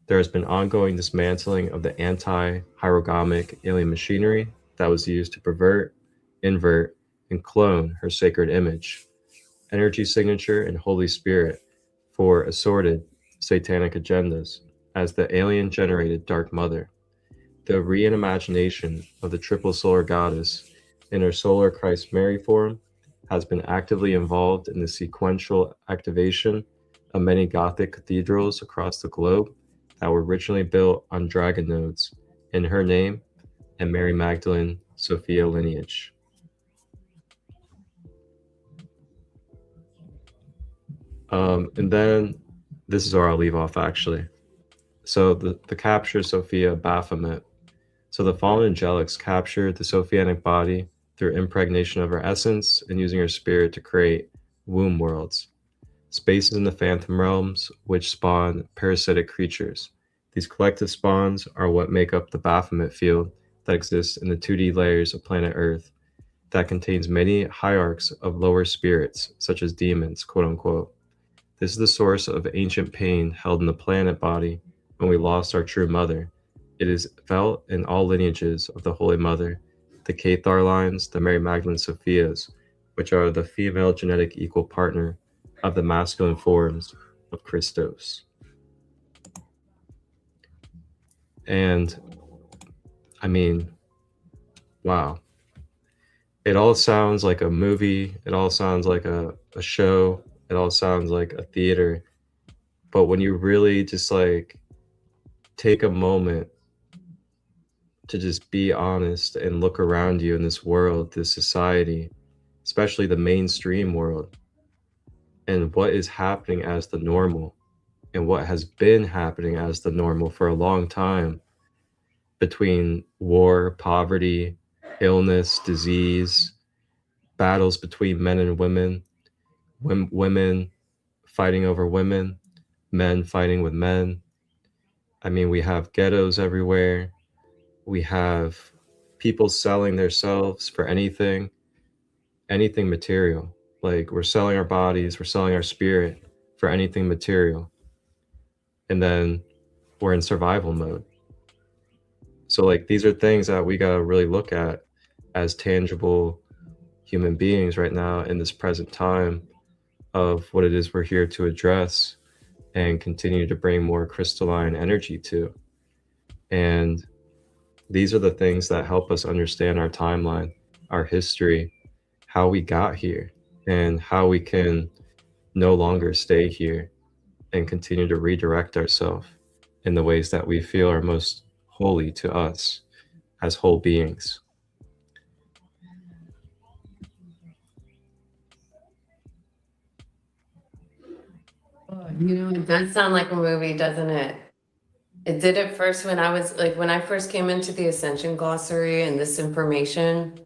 There has been ongoing dismantling of the anti-hierogamic alien machinery that was used to pervert, invert, and clone her sacred image, energy signature, and Holy Spirit for assorted satanic agendas as the alien-generated Dark Mother. The reimagination of the triple solar goddess in her Solar Christ Mary form has been actively involved in the sequential activation of many Gothic cathedrals across the globe that were originally built on dragon nodes in her name and Mary Magdalene Sophia lineage. And then this is where I'll leave off actually. So the capture Sophia Baphomet. So the fallen angelics captured the Sophianic body through impregnation of her essence and using her spirit to create womb worlds, spaces in the phantom realms which spawn parasitic creatures. These collective spawns are what make up the Baphomet field that exists in the 2D layers of planet Earth that contains many hierarchs of lower spirits, such as demons, quote unquote. This is the source of ancient pain held in the planet body when we lost our true mother. It is felt in all lineages of the Holy Mother, the Cathar lines, the Mary Magdalene Sophias, which are the female genetic equal partner of the masculine forms of Christos. And I mean, wow. It all sounds like a movie. It all sounds like a show. It all sounds like a theater. But when you really just like take a moment to just be honest and look around you in this world, this society, especially the mainstream world, and what is happening as the normal and what has been happening as the normal for a long time, between war, poverty, illness, disease, battles between men and women, women fighting over women, men fighting with men. I mean, we have ghettos everywhere. We have people selling themselves for anything material. Like, we're selling our bodies, we're selling our spirit for anything material. And then we're in survival mode. So like, these are things that we gotta really look at as tangible human beings right now in this present time of what it is we're here to address and continue to bring more crystalline energy to. And these are the things that help us understand our timeline, our history, how we got here, and how we can no longer stay here and continue to redirect ourselves in the ways that we feel are most holy to us as whole beings. You know, it does sound like a movie, doesn't it? It did at first when I first came into the Ascension Glossary and this information,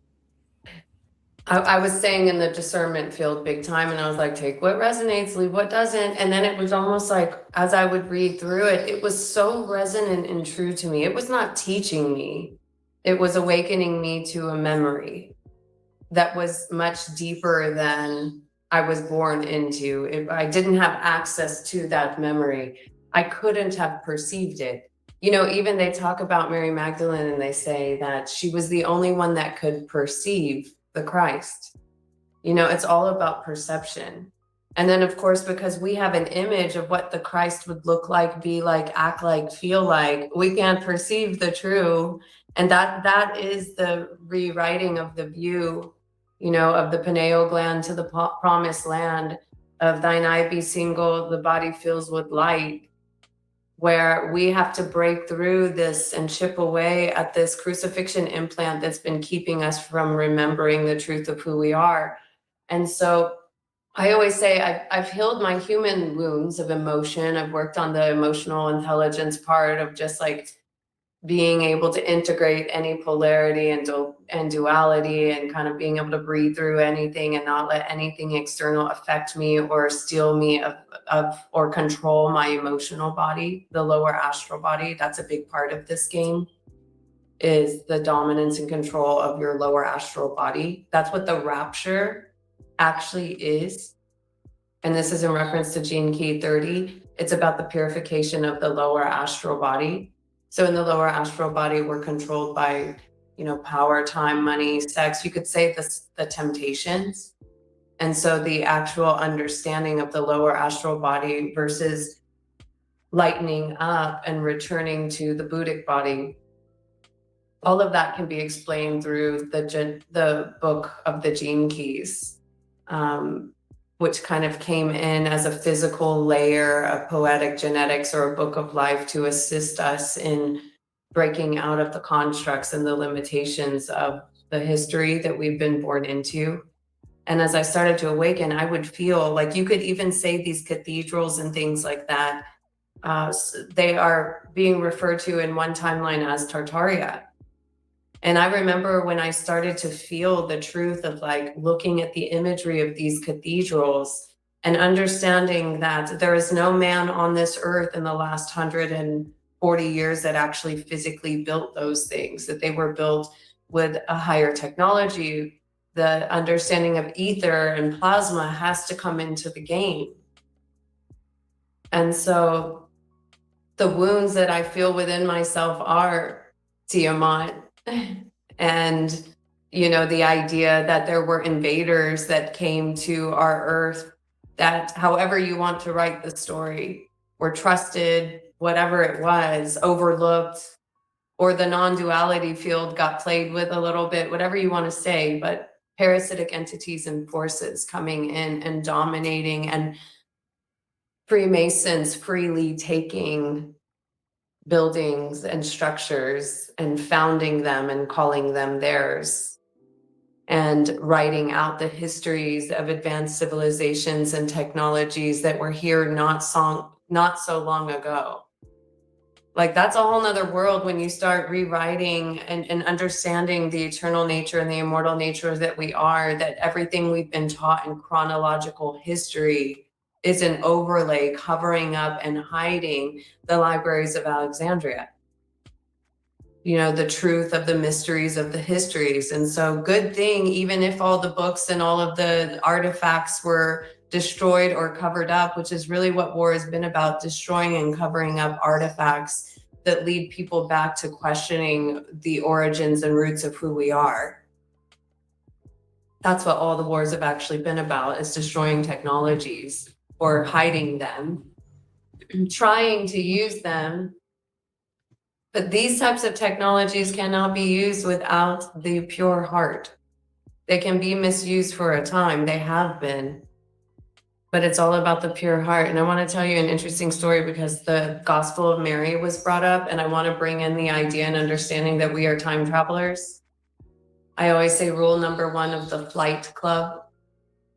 I was staying in the discernment field big time, and I was like, take what resonates, leave what doesn't. And then it was almost like, as I would read through it, it was so resonant and true to me. It was not teaching me. It was awakening me to a memory that was much deeper than I was born into. If I didn't have access to that memory, I couldn't have perceived it. You know, even they talk about Mary Magdalene and they say that she was the only one that could perceive the Christ. You know, it's all about perception. And then of course, because we have an image of what the Christ would look like, be like, act like, feel like, we can't perceive the true. And that is the rewriting of the view, you know, of the pineal gland to the promised land, of thine eye be single, the body fills with light. where we have to break through this and chip away at this crucifixion implant that's been keeping us from remembering the truth of who we are. And so I always say I've healed my human wounds of emotion. I've worked on the emotional intelligence part of just like being able to integrate any polarity and duality, and kind of being able to breathe through anything and not let anything external affect me or steal me of or control my emotional body, the lower astral body. That's a big part of this game, is the dominance and control of your lower astral body. That's what the rapture actually is. And this is in reference to Gene Key 30. It's about the purification of the lower astral body. So in the lower astral body, we're controlled by, power, time, money, sex. You could say the temptations. And so the actual understanding of the lower astral body versus lightening up and returning to the Buddhic body, all of that can be explained through the book of the Gene Keys, which kind of came in as a physical layer of poetic genetics or a book of life to assist us in breaking out of the constructs and the limitations of the history that we've been born into. And as I started to awaken, I would feel like, you could even say these cathedrals and things like that, they are being referred to in one timeline as Tartaria. And I remember when I started to feel the truth of like looking at the imagery of these cathedrals and understanding that there is no man on this earth in the last 140 years that actually physically built those things, that they were built with a higher technology. The understanding of ether and plasma has to come into the game. And so the wounds that I feel within myself are Tiamat. And, the idea that there were invaders that came to our earth, that however you want to write the story, were trusted, whatever it was, overlooked, or the non-duality field got played with a little bit, whatever you want to say, but parasitic entities and forces coming in and dominating, and Freemasons freely taking buildings and structures and founding them and calling them theirs, and writing out the histories of advanced civilizations and technologies that were here not so long ago. Like, that's a whole nother world when you start rewriting and understanding the eternal nature and the immortal nature that we are, that everything we've been taught in chronological history is an overlay covering up and hiding the libraries of Alexandria. The truth of the mysteries of the histories. And so good thing, even if all the books and all of the artifacts were destroyed or covered up, which is really what war has been about, destroying and covering up artifacts that lead people back to questioning the origins and roots of who we are. That's what all the wars have actually been about, is destroying technologies or hiding them, trying to use them. But these types of technologies cannot be used without the pure heart. They can be misused for a time. They have been. But it's all about the pure heart. And I want to tell you an interesting story, because the Gospel of Mary was brought up, and I want to bring in the idea and understanding that we are time travelers. I always say rule number 1 of the Flight Club,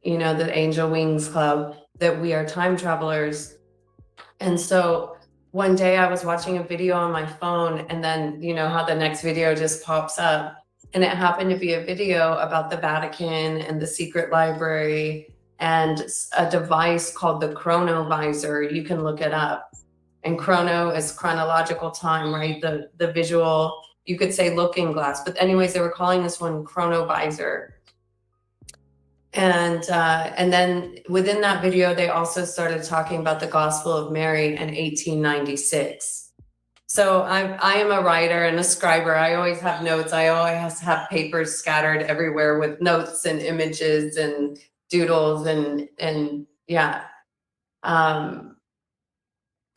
the Angel Wings Club, that we are time travelers. And so one day I was watching a video on my phone, and then, how the next video just pops up. And it happened to be a video about the Vatican and the secret library and a device called the chronovisor. You can look it up. And chrono is chronological time, right? The visual, you could say looking glass. But anyways, they were calling this one chronovisor. And then within that video, they also started talking about the Gospel of Mary in 1896. So I am a writer and a scriber. I always have notes. I always have papers scattered everywhere with notes and images and doodles and yeah. And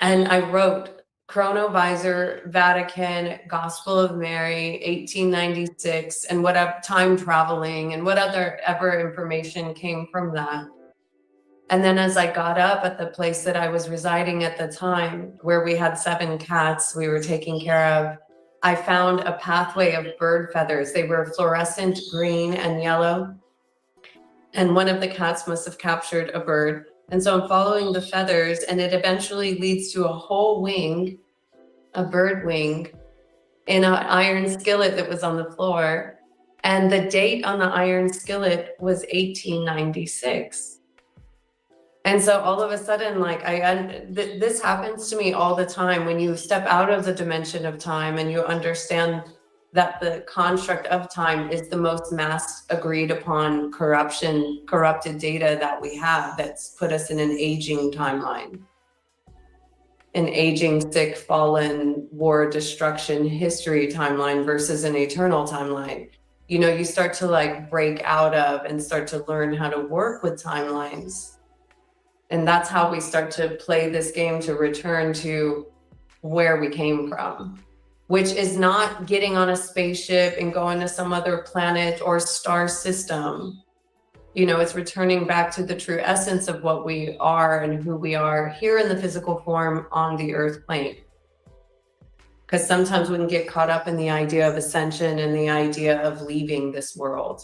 I wrote Chronovisor, Vatican, Gospel of Mary, 1896, and what time traveling and what other information came from that. And then as I got up at the place that I was residing at the time, where we had 7 cats we were taking care of, I found a pathway of bird feathers. They were fluorescent green and yellow. And one of the cats must have captured a bird. And so I'm following the feathers, and it eventually leads to a whole wing, a bird wing, in an iron skillet that was on the floor. And the date on the iron skillet was 1896. And so all of a sudden, like this happens to me all the time when you step out of the dimension of time and you understand that the construct of time is the most mass agreed upon corrupted data that we have, that's put us in an aging timeline, an aging, sick, fallen, war, destruction, history timeline versus an eternal timeline. You know, you start to like break out of and start to learn how to work with timelines. And that's how we start to play this game to return to where we came from, which is not getting on a spaceship and going to some other planet or star system. You know, it's returning back to the true essence of what we are and who we are here in the physical form on the earth plane. Because sometimes we can get caught up in the idea of ascension and the idea of leaving this world.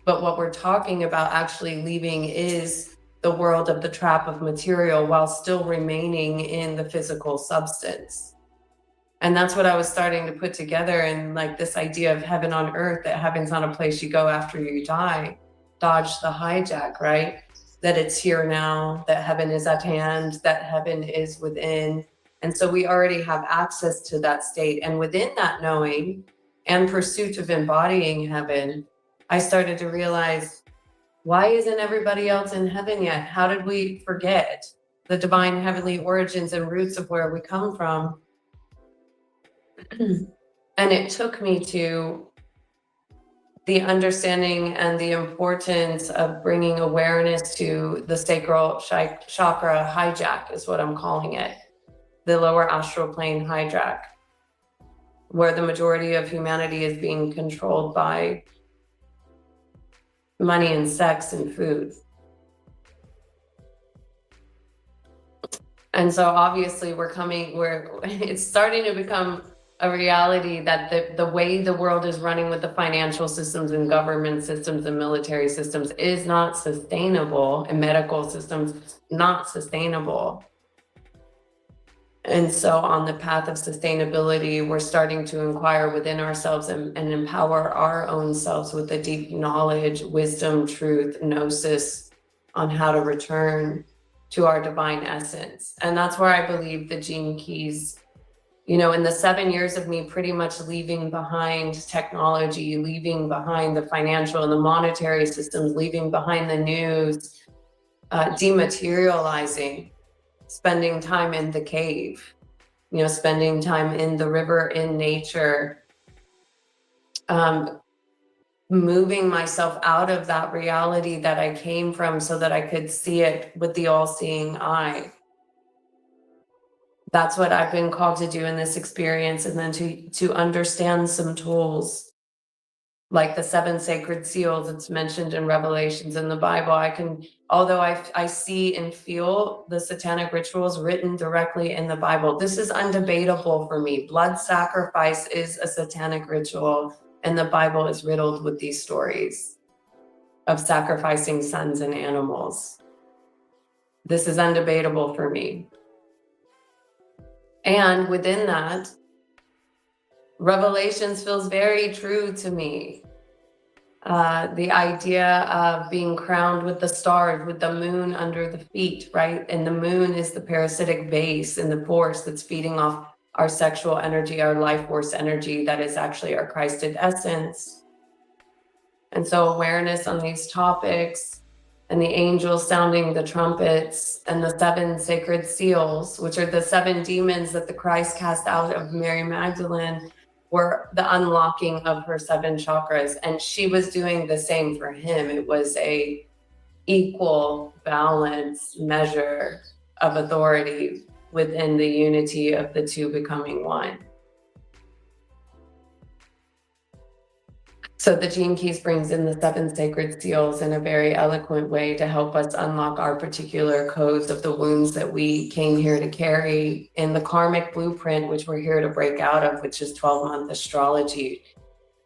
But what we're talking about actually leaving is the world of the trap of material while still remaining in the physical substance. And that's what I was starting to put together in like this idea of heaven on earth, that heaven's not a place you go after you die. Dodge the hijack, right? That it's here now, that heaven is at hand, that heaven is within. And so we already have access to that state. And within that knowing and pursuit of embodying heaven, I started to realize, why isn't everybody else in heaven yet? How did we forget the divine heavenly origins and roots of where we come from? And it took me to the understanding and the importance of bringing awareness to the sacral chakra hijack, is what I'm calling it. The lower astral plane hijack, where the majority of humanity is being controlled by money and sex and food. And so obviously it's starting to become a reality that the way the world is running with the financial systems and government systems and military systems is not sustainable, and medical systems not sustainable. And so on the path of sustainability, we're starting to inquire within ourselves and empower our own selves with the deep knowledge, wisdom, truth, gnosis on how to return to our divine essence. And that's where I believe the gene keys, you know, in the 7 years of me pretty much leaving behind technology, leaving behind the financial and the monetary systems, leaving behind the news, dematerializing, spending time in the cave, you know, spending time in the river, in nature, moving myself out of that reality that I came from so that I could see it with the all-seeing eye. That's what I've been called to do in this experience. And then to understand some tools like the 7 sacred seals, it's mentioned in Revelations in the Bible. Although I see and feel the satanic rituals written directly in the Bible, this is undebatable for me. Blood sacrifice is a satanic ritual, and the Bible is riddled with these stories of sacrificing sons and animals. This is undebatable for me. And within that, Revelations feels very true to me. The idea of being crowned with the stars, with the moon under the feet, right? And the moon is the parasitic base and the force that's feeding off our sexual energy, our life force energy, that is actually our Christed essence. And so awareness on these topics, and the angels sounding the trumpets, and the 7 sacred seals, which are the 7 demons that the Christ cast out of Mary Magdalene, were the unlocking of her 7 chakras. And she was doing the same for him. It was a equal balance measure of authority within the unity of the two becoming one. So the Gene Keys brings in the 7 sacred seals in a very eloquent way to help us unlock our particular codes of the wounds that we came here to carry in the karmic blueprint, which we're here to break out of, which is 12-month astrology.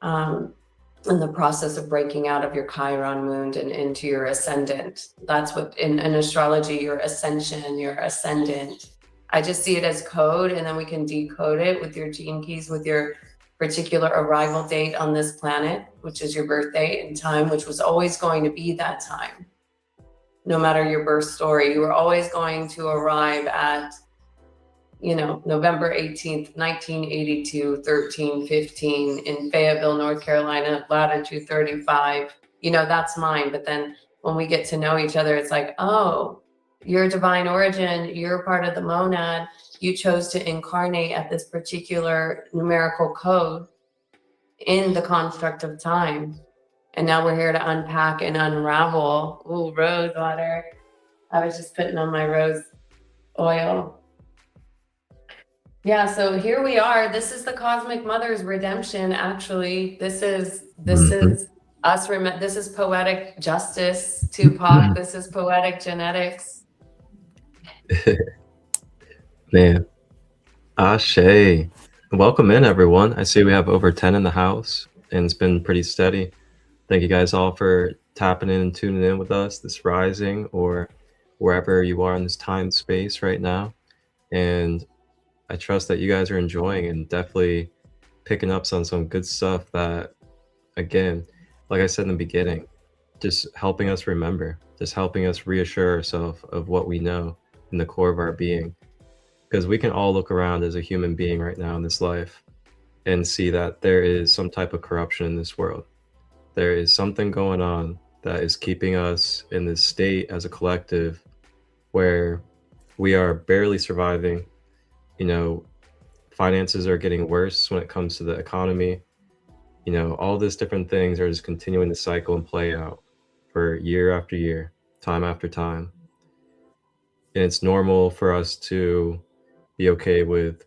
In the process of breaking out of your Chiron wound and into your ascendant. That's what in astrology, your ascension, your ascendant. I just see it as code, and then we can decode it with your Gene Keys, with your particular arrival date on this planet, which is your birth date and time, which was always going to be that time. No matter your birth story, you were always going to arrive at, November 18th, 1982, 13:15 in Fayetteville, North Carolina, latitude 35. That's mine. But then when we get to know each other, it's like, oh, your divine origin, you're part of the monad. You chose to incarnate at this particular numerical code in the construct of time. And now we're here to unpack and unravel. Ooh, rose water. I was just putting on my rose oil. Yeah, so here we are. This is the Cosmic Mother's redemption, actually. This is us. This is poetic justice, Tupac. This is poetic genetics. Man. Ashe. Welcome in, everyone. I see we have over 10 in the house, and it's been pretty steady. Thank you guys all for tapping in and tuning in with us this rising, or wherever you are in this time space right now. And I trust that you guys are enjoying and definitely picking up on some good stuff that, again, like I said in the beginning, just helping us remember, just helping us reassure ourselves of what we know in the core of our being. Because we can all look around as a human being right now in this life and see that there is some type of corruption in this world. There is something going on that is keeping us in this state as a collective where we are barely surviving. Finances are getting worse when it comes to the economy. All these different things are just continuing to cycle and play out for year after year, time after time. And it's normal for us to be okay with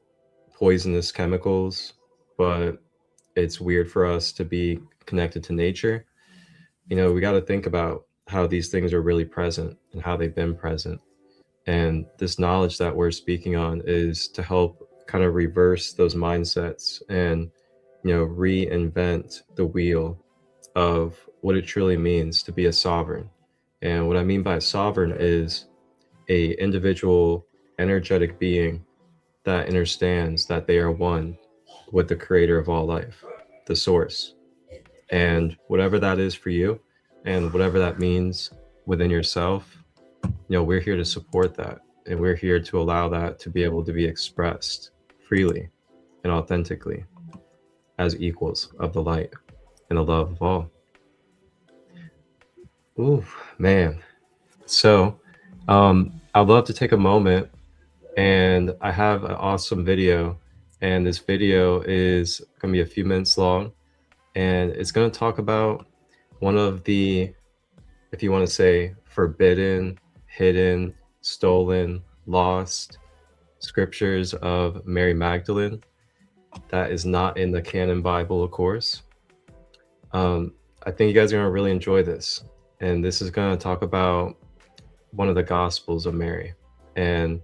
poisonous chemicals, but it's weird for us to be connected to nature. We got to think about how these things are really present and how they've been present. And this knowledge that we're speaking on is to help kind of reverse those mindsets and, reinvent the wheel of what it truly means to be a sovereign. And what I mean by a sovereign is a individual energetic being that understands that they are one with the creator of all life, the source. And whatever that is for you and whatever that means within yourself, we're here to support that, and we're here to allow that to be able to be expressed freely and authentically as equals of the light and the love of all. Ooh, man. So I'd love to take a moment, and I have an awesome video, and this video is going to be a few minutes long, and it's going to talk about one of the, if you want to say, forbidden, hidden, stolen, lost scriptures of Mary Magdalene that is not in the canon Bible, of course. I think you guys are going to really enjoy this. And this is going to talk about one of the Gospels of Mary. And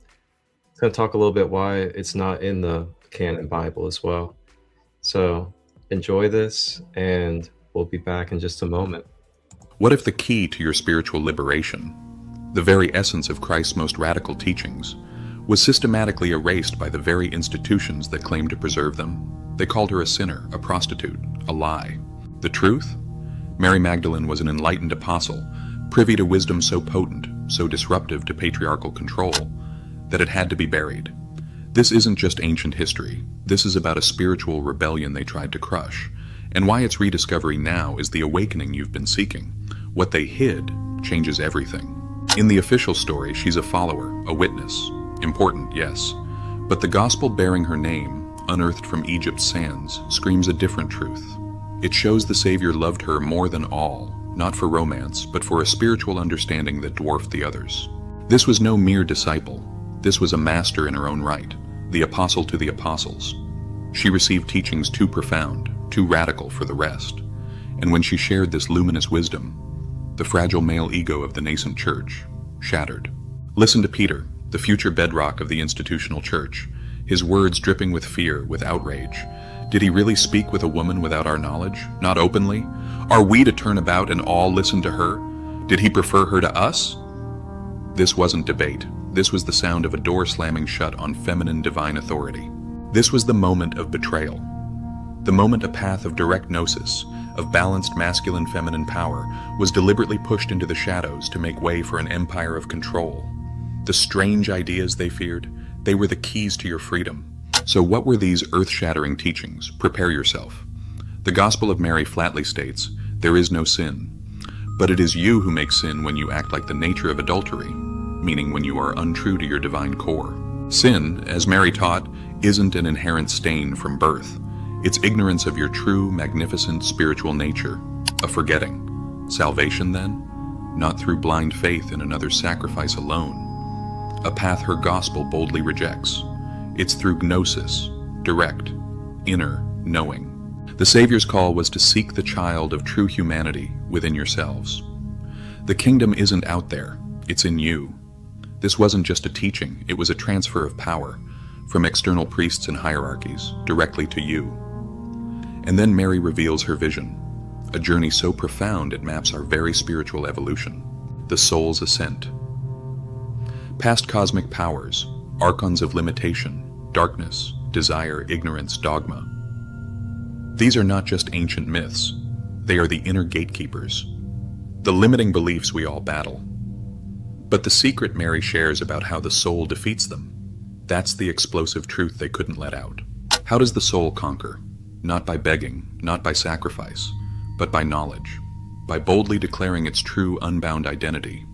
it's going to talk a little bit why it's not in the canon Bible as well. So enjoy this, and we'll be back in just a moment. What if the key to your spiritual liberation, the very essence of Christ's most radical teachings, was systematically erased by the very institutions that claim to preserve them? They called her a sinner, a prostitute, a lie. The truth? Mary Magdalene was an enlightened apostle, privy to wisdom so potent, so disruptive to patriarchal control, that it had to be buried. This isn't just ancient history. This is about a spiritual rebellion they tried to crush, and why its rediscovery now is the awakening you've been seeking. What they hid changes everything. In the official story, she's a follower, a witness. Important, yes. But the gospel bearing her name, unearthed from Egypt's sands, screams a different truth. It shows the Savior loved her more than all, not for romance, but for a spiritual understanding that dwarfed the others. This was no mere disciple. This was a master in her own right, the apostle to the apostles. She received teachings too profound, too radical for the rest. And when she shared this luminous wisdom, the fragile male ego of the nascent church shattered. Listen to Peter, the future bedrock of the institutional church, his words dripping with fear, with outrage. Did he really speak with a woman without our knowledge? Not openly? Are we to turn about and all listen to her? Did he prefer her to us? This wasn't debate. This was the sound of a door slamming shut on feminine divine authority. This was the moment of betrayal. The moment a path of direct gnosis, of balanced masculine-feminine power, was deliberately pushed into the shadows to make way for an empire of control. The strange ideas they feared, they were the keys to your freedom. So what were these earth-shattering teachings? Prepare yourself. The Gospel of Mary flatly states, there is no sin. But it is you who make sin when you act like the nature of adultery, meaning when you are untrue to your divine core. Sin, as Mary taught, isn't an inherent stain from birth. It's ignorance of your true, magnificent spiritual nature, a forgetting. Salvation, then? Not through blind faith in another's sacrifice alone. A path her gospel boldly rejects. It's through gnosis, direct, inner knowing. The Savior's call was to seek the child of true humanity within yourselves. The kingdom isn't out there, it's in you. This wasn't just a teaching, it was a transfer of power from external priests and hierarchies directly to you. And then Mary reveals her vision, a journey so profound it maps our very spiritual evolution, the soul's ascent. Past cosmic powers, archons of limitation, darkness, desire, ignorance, dogma. These are not just ancient myths, they are the inner gatekeepers, the limiting beliefs we all battle. But the secret Mary shares about how the soul defeats them, that's the explosive truth they couldn't let out. How does the soul conquer? Not by begging, not by sacrifice, but by knowledge, by boldly declaring its true unbound identity.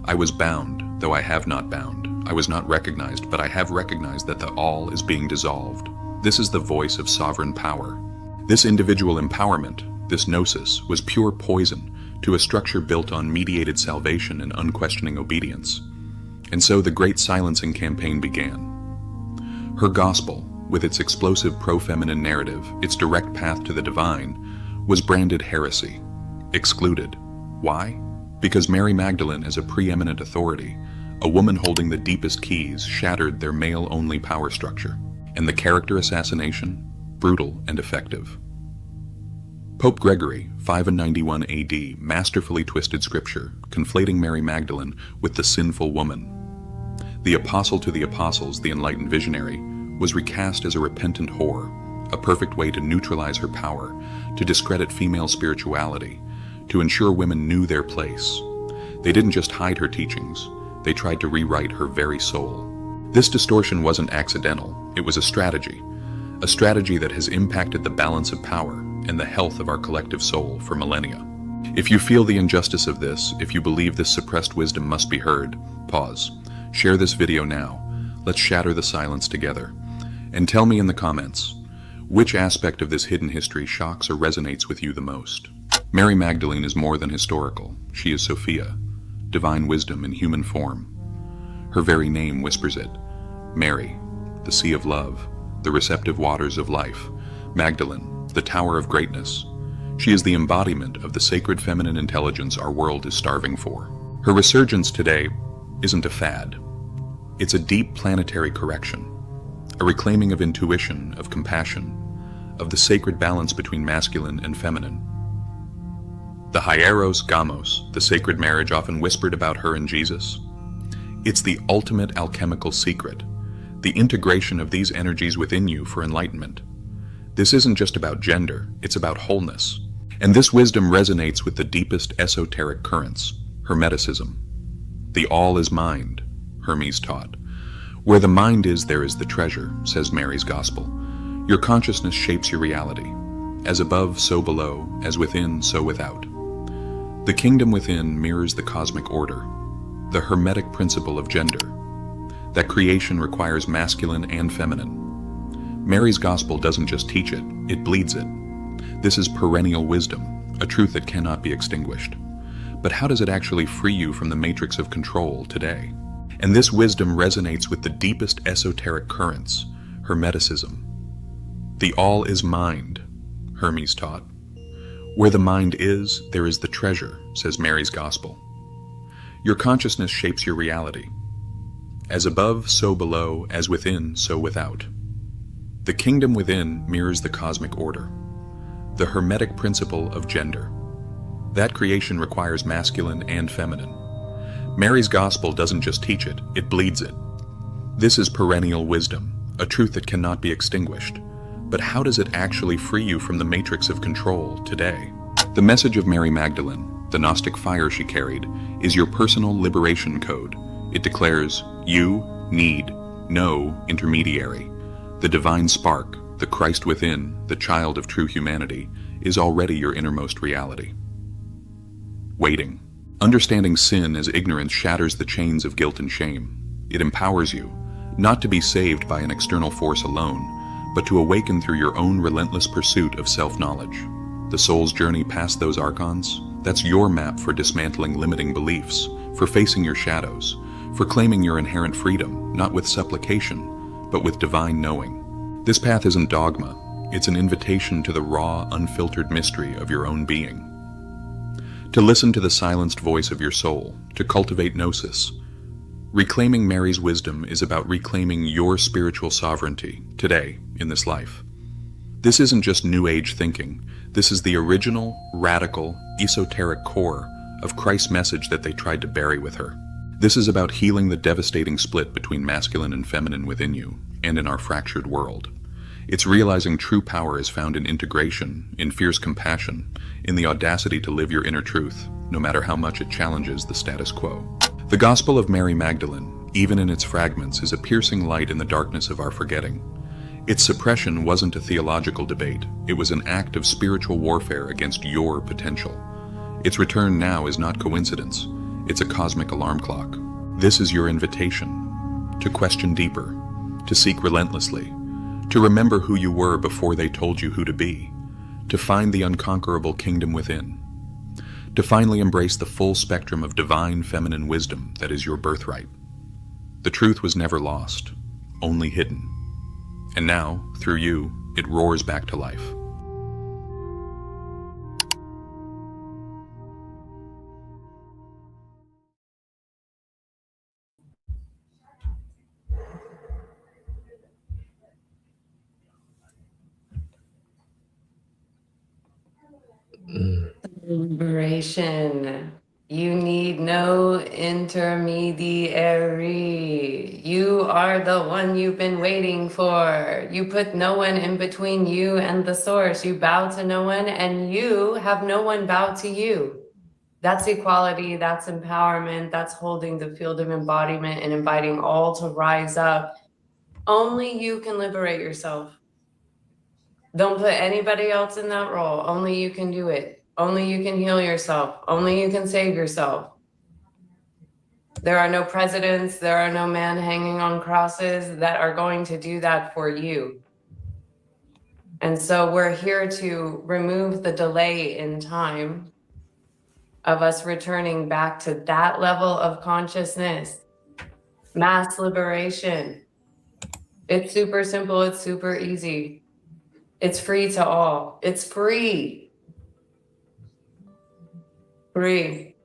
I was bound, though I have not bound. I was not recognized, but I have recognized that the all is being dissolved. This is the voice of sovereign power. This individual empowerment, this gnosis, was pure poison to a structure built on mediated salvation and unquestioning obedience. And so the great silencing campaign began. Her gospel, with its explosive pro-feminine narrative, its direct path to the divine, was branded heresy, excluded. Why? Because Mary Magdalene, as a preeminent authority, a woman holding the deepest keys, shattered their male-only power structure. And the character assassination? Brutal and effective. Pope Gregory, 591 AD, masterfully twisted scripture, conflating Mary Magdalene with the sinful woman. The apostle to the apostles, the enlightened visionary, was recast as a repentant whore, a perfect way to neutralize her power, to discredit female spirituality, to ensure women knew their place. They didn't just hide her teachings, they tried to rewrite her very soul. This distortion wasn't accidental, it was a strategy that has impacted the balance of power and the health of our collective soul for millennia. If you feel the injustice of this, if you believe this suppressed wisdom must be heard, pause. Share this video now. Let's shatter the silence together. And tell me in the comments, which aspect of this hidden history shocks or resonates with you the most? Mary Magdalene is more than historical. She is Sophia, divine wisdom in human form. Her very name whispers it. Mary, the sea of love, the receptive waters of life. Magdalene, the tower of greatness. She is the embodiment of the sacred feminine intelligence our world is starving for. Her resurgence today isn't a fad. It's a deep planetary correction, a reclaiming of intuition, of compassion, of the sacred balance between masculine and feminine. The hieros gamos, the sacred marriage often whispered about her and Jesus. It's the ultimate alchemical secret, the integration of these energies within you for enlightenment. This isn't just about gender, it's about wholeness. And this wisdom resonates with the deepest esoteric currents, Hermeticism. The all is mind, Hermes taught. Where the mind is, there is the treasure, says Mary's gospel. Your consciousness shapes your reality. As above, so below, as within, so without. The kingdom within mirrors the cosmic order, the hermetic principle of gender, that creation requires masculine and feminine. Mary's gospel doesn't just teach it, it bleeds it. This is perennial wisdom, a truth that cannot be extinguished. But how does it actually free you from the matrix of control today? And this wisdom resonates with the deepest esoteric currents, Hermeticism. The all is mind, Hermes taught. Where the mind is, there is the treasure, says Mary's Gospel. Your consciousness shapes your reality. As above, so below, as within, so without. The kingdom within mirrors the cosmic order, the hermetic principle of gender. That creation requires masculine and feminine. Mary's Gospel doesn't just teach it, it bleeds it. This is perennial wisdom, a truth that cannot be extinguished. But how does it actually free you from the matrix of control today? The message of Mary Magdalene, the Gnostic fire she carried, is your personal liberation code. It declares, you need no intermediary. The divine spark, the Christ within, the child of true humanity, is already your innermost reality. Waiting. Understanding sin as ignorance shatters the chains of guilt and shame. It empowers you, not to be saved by an external force alone, but to awaken through your own relentless pursuit of self-knowledge. The soul's journey past those archons, that's your map for dismantling limiting beliefs, for facing your shadows, for claiming your inherent freedom, not with supplication, but with divine knowing. This path isn't dogma, it's an invitation to the raw, unfiltered mystery of your own being. To listen to the silenced voice of your soul, to cultivate gnosis. Reclaiming Mary's wisdom is about reclaiming your spiritual sovereignty today, in this life. This isn't just New Age thinking. This is the original, radical, esoteric core of Christ's message that they tried to bury with her. This is about healing the devastating split between masculine and feminine within you, and in our fractured world. It's realizing true power is found in integration, in fierce compassion, in the audacity to live your inner truth, no matter how much it challenges the status quo. The Gospel of Mary Magdalene, even in its fragments, is a piercing light in the darkness of our forgetting. Its suppression wasn't a theological debate, it was an act of spiritual warfare against your potential. Its return now is not coincidence, it's a cosmic alarm clock. This is your invitation to question deeper, to seek relentlessly, to remember who you were before they told you who to be, to find the unconquerable kingdom within, to finally embrace the full spectrum of divine feminine wisdom that is your birthright. The truth was never lost, only hidden. And now, through you, it roars back to life. Liberation. You need no intermediary. You are the one you've been waiting for. You put no one in between you and the source. You bow to no one, and you have no one bow to you. That's equality, that's empowerment, that's holding the field of embodiment and inviting all to rise up. Only you can liberate yourself. Don't put anybody else in that role. Only you can do it. Only you can heal yourself. Only you can save yourself. There are no presidents, there are no men hanging on crosses that are going to do that for you. And so we're here to remove the delay in time of us returning back to that level of consciousness. Mass liberation. It's super simple, it's super easy. It's free to all. It's free. Free.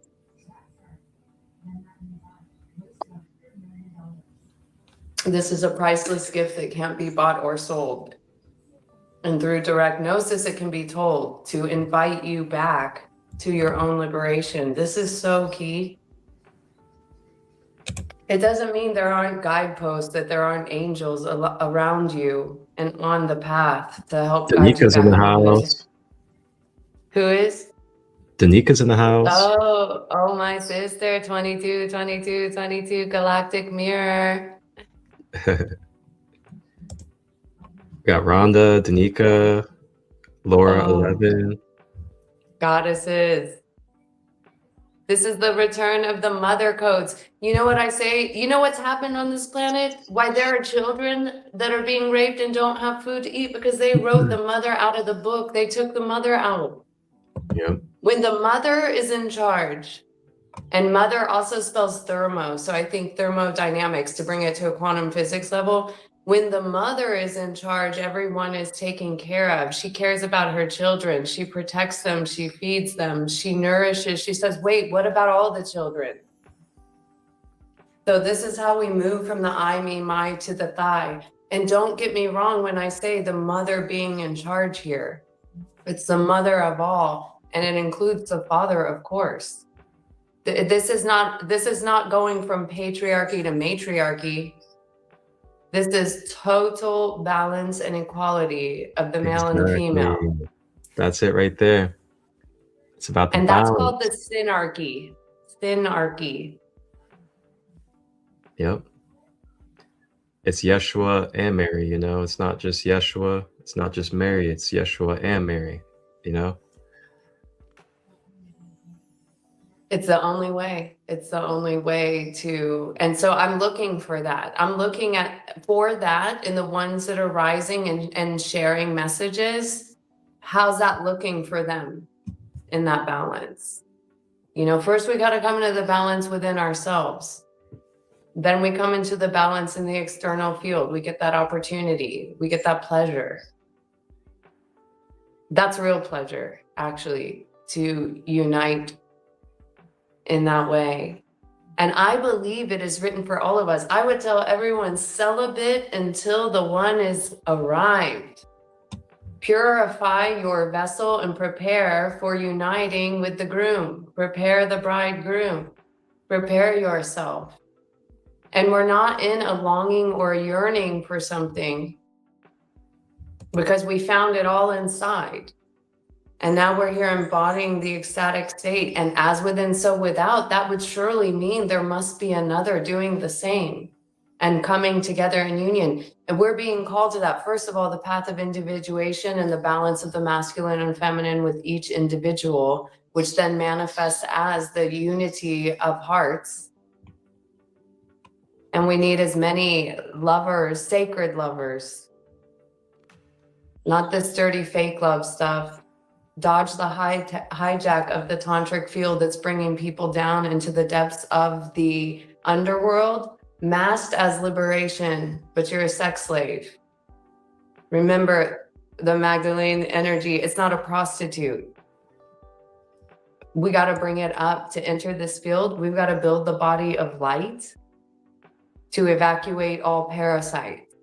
This is a priceless gift that can't be bought or sold. And through direct gnosis, it can be told to invite you back to your own liberation. This is so key. It doesn't mean there aren't guideposts, that there aren't angels around you and on the path to help guide you Danika's back. in the house. Who is? Danika's in the house. Oh, my sister, 22, galactic mirror. Got Rhonda, Danika, Laura, 11. Goddesses. This is the return of the mother codes. You know what I say? You know what's happened on this planet? Why there are children that are being raped and don't have food to eat? Because they wrote the mother out of the book. They took the mother out. Yep. When the mother is in charge, and mother also spells thermo, so I think thermodynamics, to bring it to a quantum physics level, When the mother is in charge, everyone is taken care of. She cares about her children. She protects them. She feeds them. She nourishes. She says, wait, what about all the children? So this is how we move from the I, me, my to the thigh. And don't get me wrong when I say the mother being in charge here. It's the mother of all, and it includes the father, of course. This is not going from patriarchy to matriarchy. This is total balance and equality of the male and the female. That's it right there. It's about the and balance. That's called the synarchy. Synarchy. Yep. It's Yeshua and Mary, you know. It's not just Yeshua. It's not just Mary. It's Yeshua and Mary, you know. It's the only way. It's the only way to, and so I'm looking for that. I'm looking for that in the ones that are rising and sharing messages. How's that looking for them in that balance? You know, first we got to come into the balance within ourselves. Then we come into the balance in the external field. We get that opportunity. We get that pleasure. That's real pleasure, actually, to unite in that way. And I believe it is written for all of us. I would tell everyone, celibate until the one is arrived. Purify your vessel and prepare for uniting with the groom. Prepare the bridegroom. Prepare yourself. And we're not in a longing or a yearning for something because we found it all inside. And now we're here embodying the ecstatic state. And as within, so without, that would surely mean there must be another doing the same and coming together in union. And we're being called to that. First of all, the path of individuation and the balance of the masculine and feminine with each individual, which then manifests as the unity of hearts. And we need as many lovers, sacred lovers, not this dirty fake love stuff. Dodge the hijack of the tantric field that's bringing people down into the depths of the underworld, masked as liberation, but you're a sex slave. Remember the Magdalene energy, it's not a prostitute. We got to bring it up to enter this field. We've got to build the body of light to evacuate all parasites.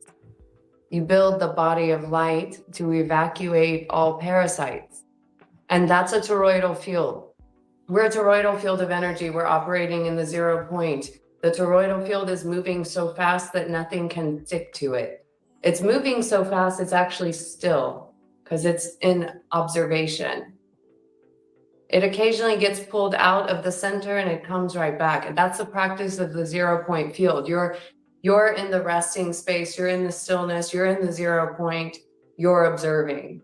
You build the body of light to evacuate all parasites. And that's a toroidal field. We're a toroidal field of energy. We're operating in the 0 point. The toroidal field is moving so fast that nothing can stick to it. It's moving so fast, it's actually still because it's in observation. It occasionally gets pulled out of the center and it comes right back. And that's the practice of the 0 point field. You're in the resting space, you're in the stillness, you're in the 0 point, you're observing.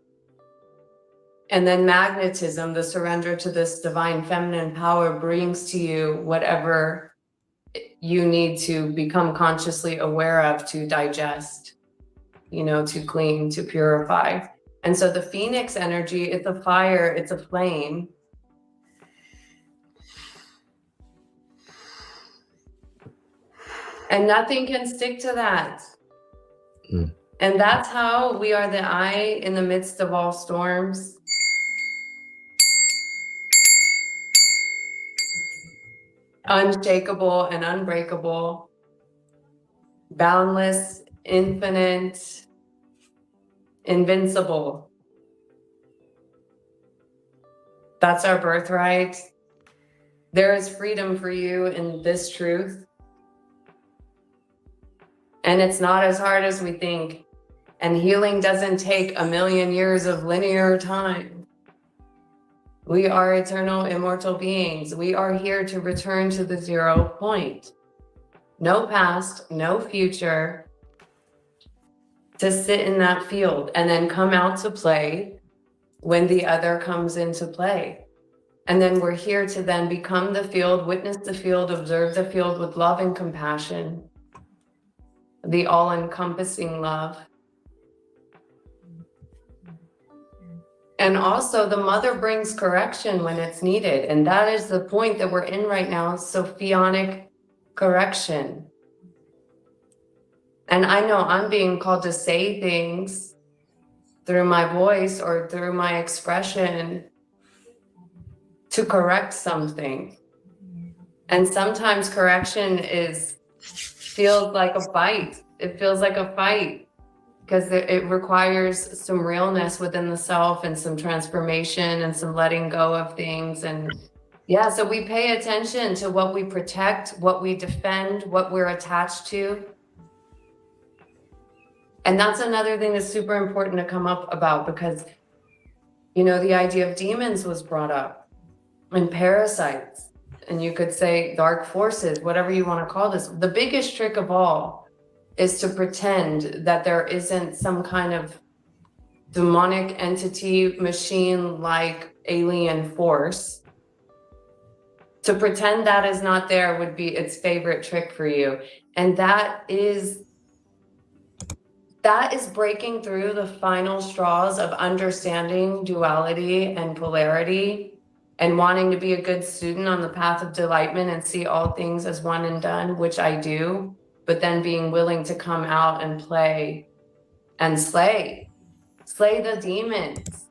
And then magnetism, the surrender to this divine feminine power, brings to you whatever you need to become consciously aware of to digest, you know, to clean, to purify. And so the Phoenix energy, it's a fire, it's a flame. And nothing can stick to that. And that's how we are the eye in the midst of all storms. Unshakable and unbreakable, boundless, infinite, invincible. That's our birthright. There is freedom for you in this truth. And it's not as hard as we think. And healing doesn't take 1,000,000 years of linear time. We are eternal, immortal beings. We are here to return to the 0 point. No past, no future. To sit in that field and then come out to play when the other comes into play. And then we're here to then become the field, witness the field, observe the field with love and compassion. The all-encompassing love. And also the mother brings correction when it's needed. And that is the point that we're in right now, sophionic correction. And I know I'm being called to say things through my voice or through my expression to correct something. And sometimes correction feels like a bite. It feels like a fight because it requires some realness within the self and some transformation and some letting go of things. And yeah, so we pay attention to what we protect, what we defend, what we're attached to. And that's another thing that's super important to come up about, because, you know, the idea of demons was brought up, and parasites, and you could say dark forces, whatever you want to call this. The biggest trick of all is to pretend that there isn't some kind of demonic entity, machine-like alien force. To pretend that is not there would be its favorite trick for you. And that is breaking through the final straws of understanding duality and polarity and wanting to be a good student on the path of delightment and see all things as one and done, which I do, but then being willing to come out and play and slay the demons.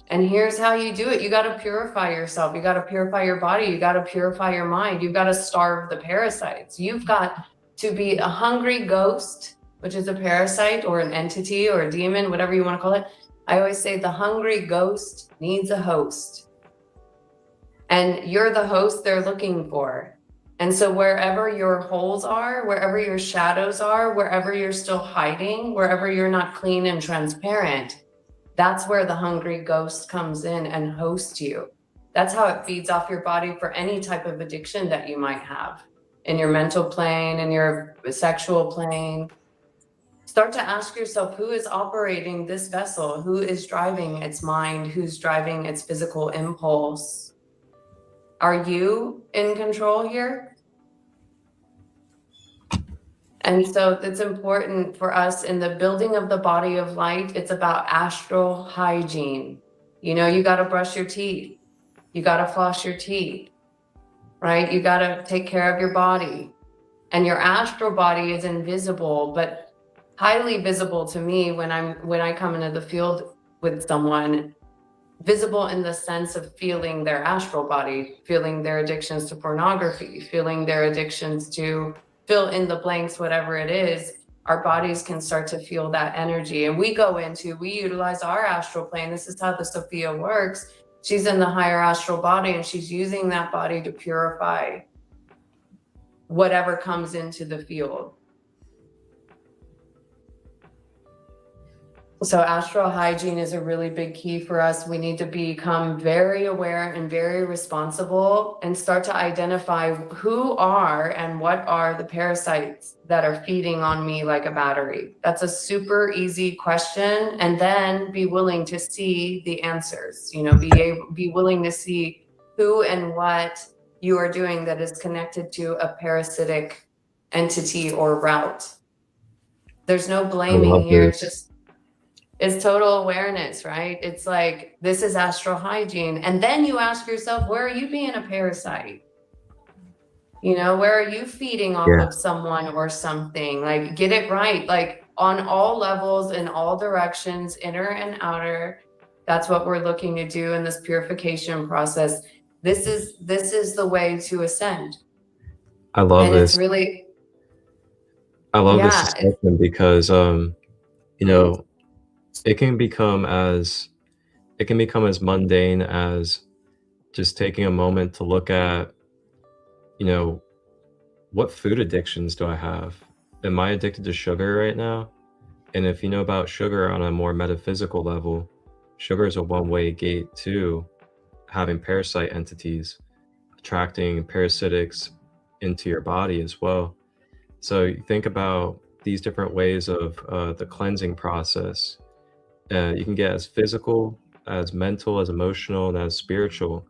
And here's how you do it. You got to purify yourself. You got to purify your body. You got to purify your mind. You've got to starve the parasites. You've got to be a hungry ghost, which is a parasite or an entity or a demon, whatever you want to call it. I always say the hungry ghost needs a host. And you're the host they're looking for. And so wherever your holes are, wherever your shadows are, wherever you're still hiding, wherever you're not clean and transparent, that's where the hungry ghost comes in and hosts you. That's how it feeds off your body for any type of addiction that you might have in your mental plane, in your sexual plane. Start to ask yourself, who is operating this vessel? Who is driving its mind? Who's driving its physical impulse? Are you in control here? And so it's important for us in the building of the body of light. It's about astral hygiene. You know, you got to brush your teeth. You got to floss your teeth, right? You got to take care of your body. And your astral body is invisible, but highly visible to me when I come into the field with someone. Visible in the sense of feeling their astral body, feeling their addictions to pornography, feeling their addictions to fill in the blanks, whatever it is. Our bodies can start to feel that energy. And we utilize our astral plane. This is how the Sophia works. She's in the higher astral body, and she's using that body to purify whatever comes into the field. So astral hygiene is a really big key for us. We need to become very aware and very responsible and start to identify who are and what are the parasites that are feeding on me like a battery. That's a super easy question. And then be willing to see the answers, you know, be willing to see who and what you are doing that is connected to a parasitic entity or route. There's no blaming here. It's total awareness, right? It's like, this is astral hygiene. And then you ask yourself, where are you being a parasite? You know, where are you feeding off of someone or something? Like, get it right. Like, on all levels, in all directions, inner and outer. That's what we're looking to do in this purification process. This is the way to ascend. I love this. It's really, I love this discussion because, you know, it can become as mundane as just taking a moment to look at, you know, what food addictions do I have? Am I addicted to sugar right now? And if you know about sugar on a more metaphysical level, sugar is a one-way gate to having parasite entities, attracting parasitics into your body as well. So you think about these different ways of the cleansing process. You can get as physical, as mental, as emotional, and as spiritual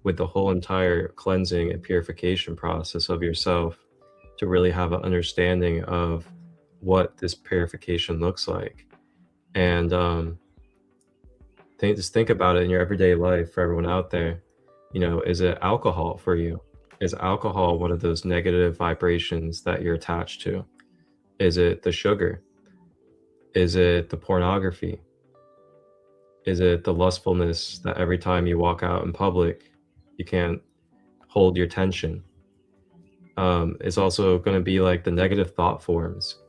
with the whole entire cleansing and purification process of yourself to really have an understanding of what this purification looks like. And just think about it in your everyday life for everyone out there. You know, is it alcohol for you? Is alcohol one of those negative vibrations that you're attached to? Is it the sugar? Is it the pornography? Is it the lustfulness that every time you walk out in public, you can't hold your tension? It's also going to be like the negative thought forms.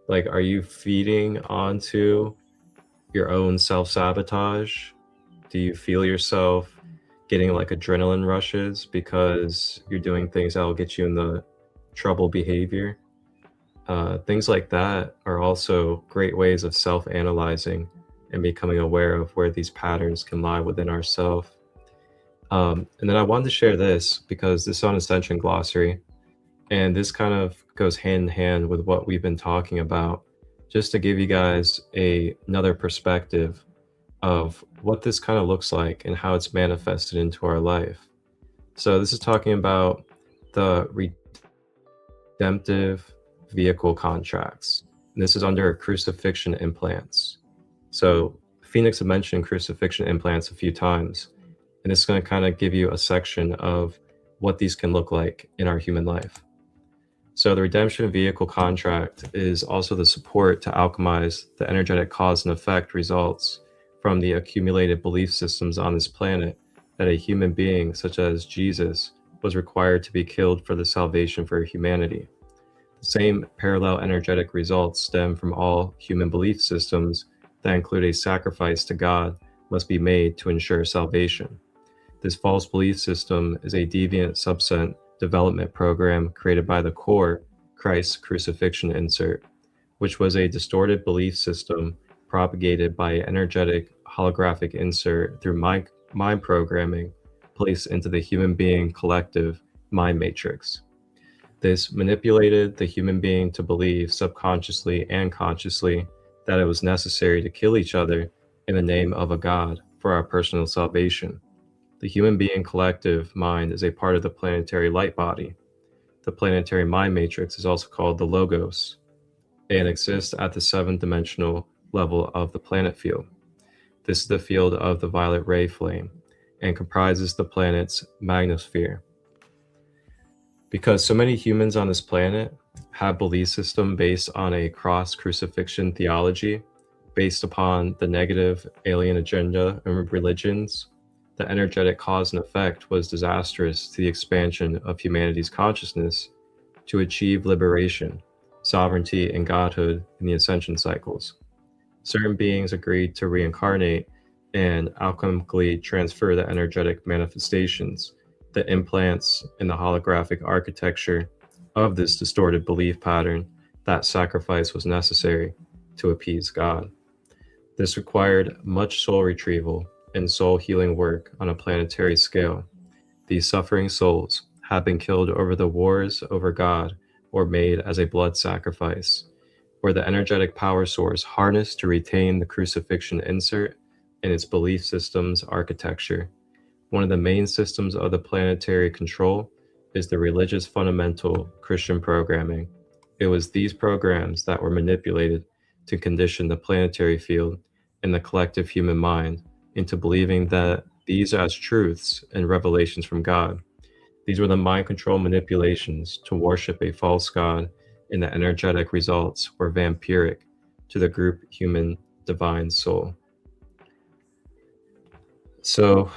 Like, are you feeding onto your own self-sabotage? Do you feel yourself getting like adrenaline rushes because you're doing things that will get you in the trouble behavior? Things like that are also great ways of self-analyzing and becoming aware of where these patterns can lie within ourselves. And then I wanted to share this because this is on Ascension Glossary, and this kind of goes hand in hand with what we've been talking about, just to give you guys another perspective of what this kind of looks like and how it's manifested into our life. So this is talking about the redemptive vehicle contracts. And this is under crucifixion implants. So Phoenix had mentioned crucifixion implants a few times, and it's going to kind of give you a section of what these can look like in our human life. So the redemption vehicle contract is also the support to alchemize the energetic cause and effect results from the accumulated belief systems on this planet that a human being such as Jesus was required to be killed for the salvation for humanity. The same parallel energetic results stem from all human belief systems that include a sacrifice to God must be made to ensure salvation. This false belief system is a deviant subset development program created by the core Christ crucifixion insert, which was a distorted belief system propagated by an energetic holographic insert through mind programming placed into the human being collective mind matrix. This manipulated the human being to believe subconsciously and consciously that it was necessary to kill each other in the name of a God for our personal salvation. The human being collective mind is a part of the planetary light body. The planetary mind matrix is also called the Logos and exists at the 7th-dimensional level of the planet field. This is the field of the violet ray flame and comprises the planet's magnosphere. Because so many humans on this planet have belief system based on a cross-crucifixion theology based upon the negative alien agenda and religions, the energetic cause and effect was disastrous to the expansion of humanity's consciousness to achieve liberation, sovereignty, and godhood in the ascension cycles. Certain beings agreed to reincarnate and alchemically transfer the energetic manifestations, the implants, and the holographic architecture of this distorted belief pattern that sacrifice was necessary to appease God. This required much soul retrieval and soul healing work on a planetary scale. These suffering souls have been killed over the wars over God or made as a blood sacrifice, where the energetic power source harnessed to retain the crucifixion insert in its belief system's architecture. One of the main systems of the planetary control is the religious fundamental Christian programming. It was these programs that were manipulated to condition the planetary field and the collective human mind into believing that these as truths and revelations from God. These were the mind control manipulations to worship a false God, and the energetic results were vampiric to the group human divine soul. So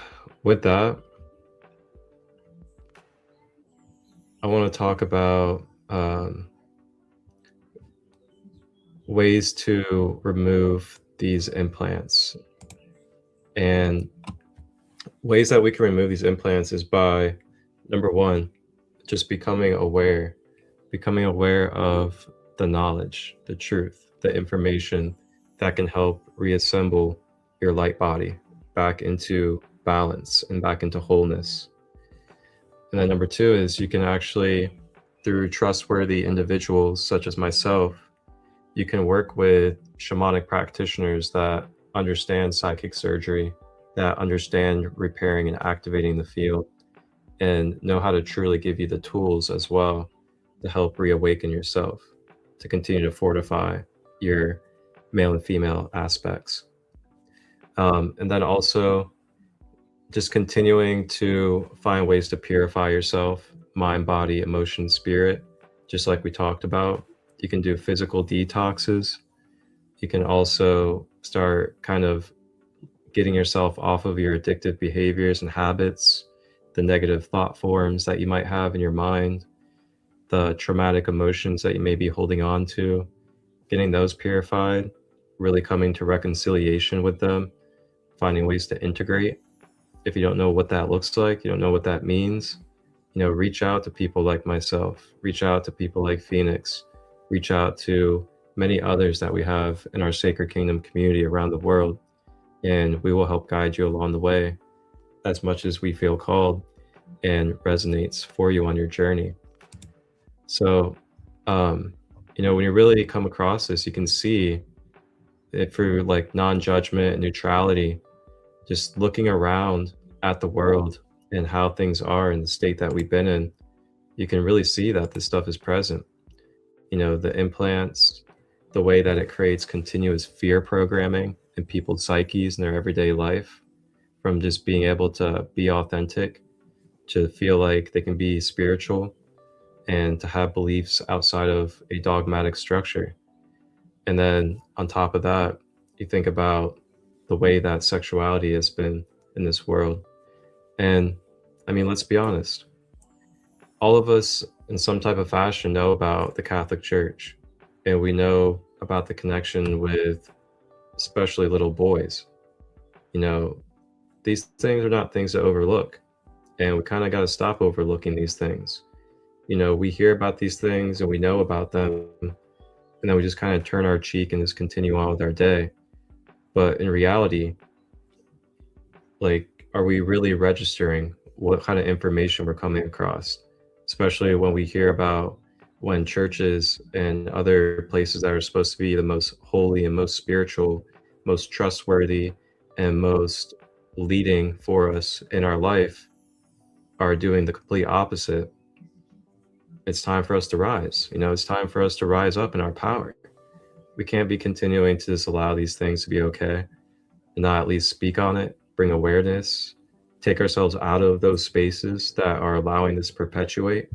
with that, I want to talk about ways to remove these implants. And ways that we can remove these implants is by, number one, just becoming aware of the knowledge, the truth, the information that can help reassemble your light body back into balance and back into wholeness. And then number two is you can actually, through trustworthy individuals such as myself, you can work with shamanic practitioners that understand psychic surgery, that understand repairing and activating the field, and know how to truly give you the tools as well to help reawaken yourself, to continue to fortify your male and female aspects. And then also just continuing to find ways to purify yourself, mind, body, emotion, spirit, just like we talked about, You can do physical detoxes. You can also start kind of getting yourself off of your addictive behaviors and habits, the negative thought forms that you might have in your mind, the traumatic emotions that you may be holding on to, getting those purified, really coming to reconciliation with them, finding ways to integrate. If you don't know what that looks like, you don't know what that means, reach out to people like myself, reach out to people like Phoenix, reach out to many others that we have in our Sacred Kingdom community around the world, and we will help guide you along the way as much as we feel called and resonates for you on your journey. So, when you really come across this, you can see it through like non-judgment and neutrality, just looking around at the world and how things are in the state that we've been in. You can really see that this stuff is present. The implants, the way that it creates continuous fear programming in people's psyches in their everyday life, from just being able to be authentic, to feel like they can be spiritual, and to have beliefs outside of a dogmatic structure. And then on top of that, you think about the way that sexuality has been in this world. And I mean, let's be honest, all of us in some type of fashion know about the Catholic Church, and we know about the connection with especially little boys. These things are not things to overlook, and we kind of got to stop overlooking these things. We hear about these things and we know about them, and then we just kind of turn our cheek and just continue on with our day. But in reality, are we really registering what kind of information we're coming across? Especially when we hear about when churches and other places that are supposed to be the most holy and most spiritual, most trustworthy, and most leading for us in our life are doing the complete opposite. It's time for us to rise. It's time for us to rise up in our power. We can't be continuing to just allow these things to be okay and not at least speak on it, bring awareness, take ourselves out of those spaces that are allowing this to perpetuate,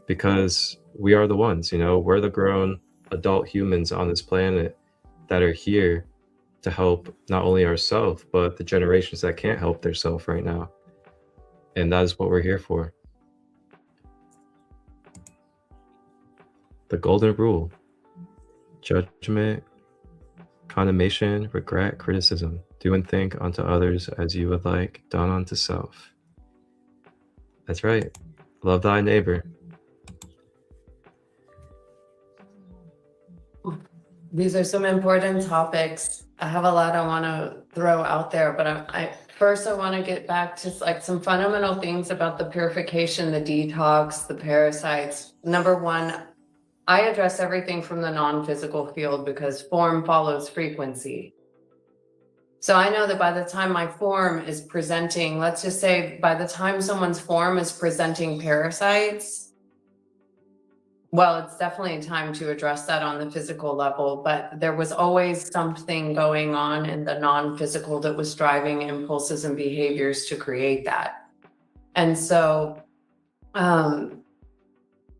because we are the ones, we're the grown adult humans on this planet that are here to help not only ourselves, but the generations that can't help themselves right now. And that is what we're here for. The golden rule: judgment, condemnation, regret, criticism. Do and think unto others as you would like done unto self. That's right. Love thy neighbor. These are some important topics. I have a lot I want to throw out there, but I want to get back to like some fundamental things about the purification, the detox, the parasites. Number one, I address everything from the non-physical field because form follows frequency. So I know that by the time my form is presenting, let's just say by the time someone's form is presenting parasites, well, it's definitely time to address that on the physical level, but there was always something going on in the non-physical that was driving impulses and behaviors to create that. And so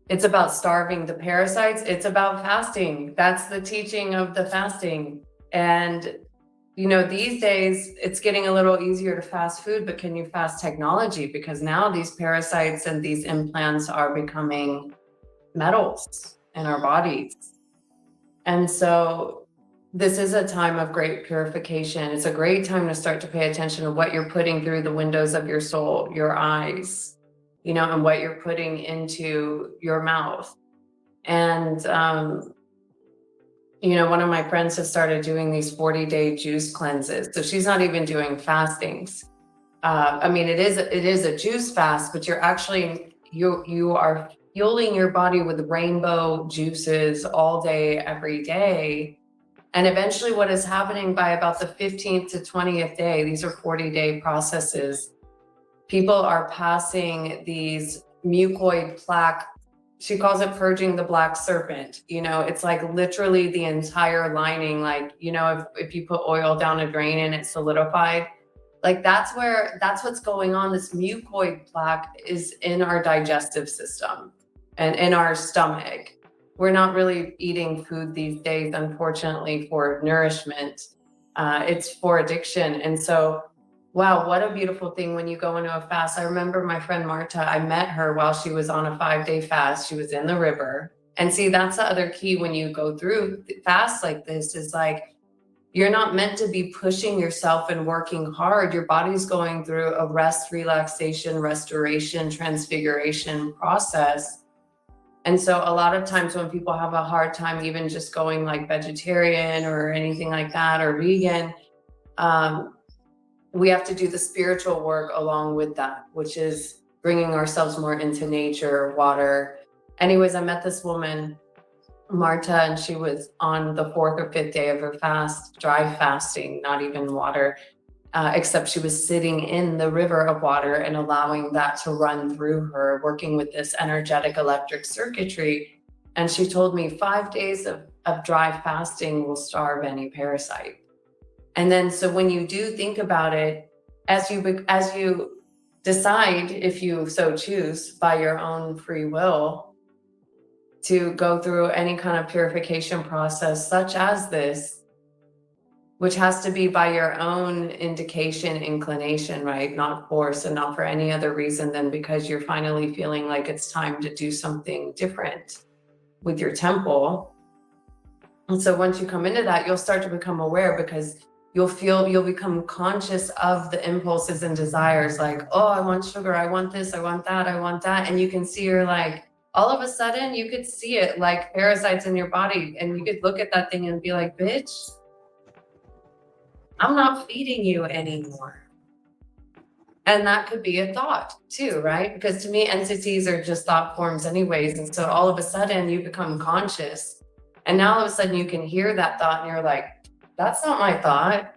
it's about starving the parasites. It's about fasting. That's the teaching of the fasting. And these days it's getting a little easier to fast food, but can you fast technology? Because now these parasites and these implants are becoming metals in our bodies. And so this is a time of great purification. It's a great time to start to pay attention to what you're putting through the windows of your soul, your eyes, and what you're putting into your mouth. And, one of my friends has started doing these 40-day juice cleanses. So she's not even doing fastings. It is a juice fast, but you're actually, you are fueling your body with rainbow juices all day, every day. And eventually what is happening by about the 15th to 20th day, these are 40-day processes, people are passing these mucoid plaque. She calls it purging the black serpent. It's like literally the entire lining, if you put oil down a drain and it's solidified, that's what's going on. This mucoid plaque is in our digestive system and in our stomach. we're not really eating food these days, unfortunately, for nourishment. It's for addiction. And so, wow, what a beautiful thing when you go into a fast. I remember my friend Marta, I met her while she was on a 5-day fast. She was in the river. And see, that's the other key when you go through fasts like this, is like, you're not meant to be pushing yourself and working hard. Your body's going through a rest, relaxation, restoration, transfiguration process. And so a lot of times when people have a hard time even just going like vegetarian or anything like that, or vegan, we have to do the spiritual work along with that, which is bringing ourselves more into nature, water. Anyways, I met this woman, Marta, and she was on the 4th or 5th day of her fast, dry fasting, not even water, except she was sitting in the river of water and allowing that to run through her, working with this energetic electric circuitry. And she told me 5 days of dry fasting will starve any parasite. And then, so when you do think about it, as you decide, if you so choose, by your own free will, to go through any kind of purification process such as this, which has to be by your own indication, inclination, right? Not force, and not for any other reason than because you're finally feeling like it's time to do something different with your temple. And so once you come into that, you'll start to become aware, because you'll become conscious of the impulses and desires, like, oh, I want sugar, I want this, I want that, I want that. And you can see, you're like, all of a sudden you could see it like parasites in your body, and you could look at that thing and be like, bitch, I'm not feeding you anymore. And that could be a thought too, right? Because to me, entities are just thought forms anyways. And so all of a sudden you become conscious, and now all of a sudden you can hear that thought and you're like, that's not my thought.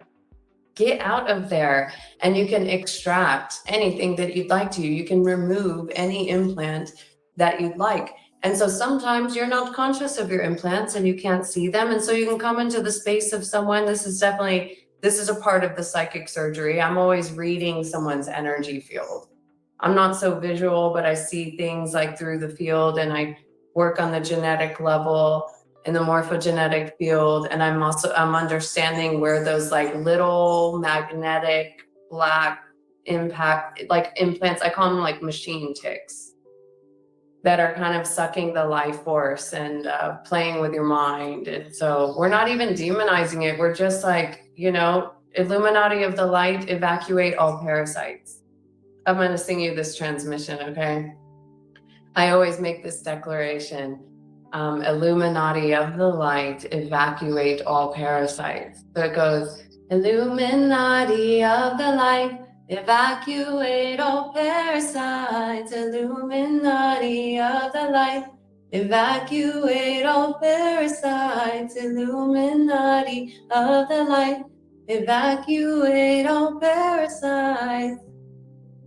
Get out of there. And you can extract anything that you'd like to. You can remove any implant that you'd like. And so sometimes you're not conscious of your implants and you can't see them. And so you can come into the space of someone. This is a part of the psychic surgery. I'm always reading someone's energy field. I'm not so visual, but I see things like through the field, and I work on the genetic level in the morphogenetic field. And I'm understanding where those like little magnetic black impact, like implants, I call them like machine ticks, that are kind of sucking the life force and playing with your mind. And so we're not even demonizing it. We're just like, Illuminati of the light, evacuate all parasites. I'm going to sing you this transmission, okay? I always make this declaration. Illuminati of the light, evacuate all parasites. So it goes, Illuminati of the light, evacuate all parasites. Illuminati of the light, evacuate all parasites. Illuminati of the light, evacuate all parasites.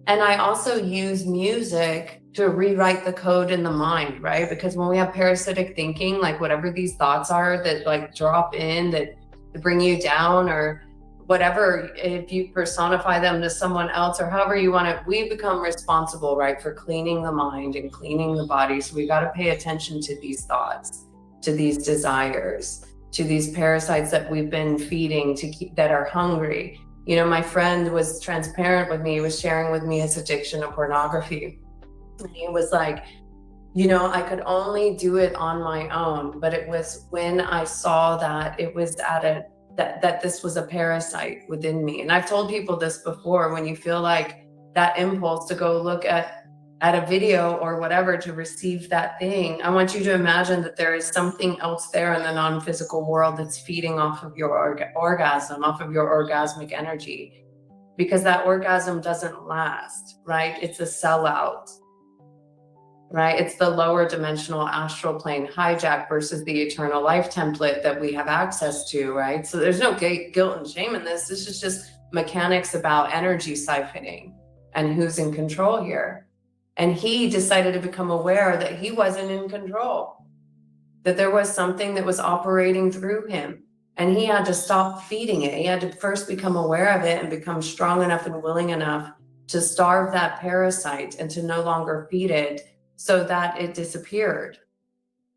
And I also use music to rewrite the code in the mind, right? Because when we have parasitic thinking, like whatever these thoughts are that like drop in, that bring you down, or whatever, if you personify them to someone else or however you want it, we become responsible, right, for cleaning the mind and cleaning the body. So we got to pay attention to these thoughts, to these desires, to these parasites that we've been feeding to keep, that are hungry. My friend was transparent with me. He was sharing with me his addiction to pornography. And he was like, I could only do it on my own, but it was when I saw that it was that this was a parasite within me. And I've told people this before, when you feel like that impulse to go look at a video or whatever to receive that thing, I want you to imagine that there is something else there in the non-physical world that's feeding off of your orgasm, off of your orgasmic energy, because that orgasm doesn't last, right? It's a sellout, right? It's the lower dimensional astral plane hijack versus the eternal life template that we have access to, right? So there's no guilt and shame in this. This is just mechanics about energy siphoning and who's in control here. And he decided to become aware that he wasn't in control, that there was something that was operating through him, and he had to stop feeding it. He had to first become aware of it and become strong enough and willing enough to starve that parasite and to no longer feed it, so that it disappeared.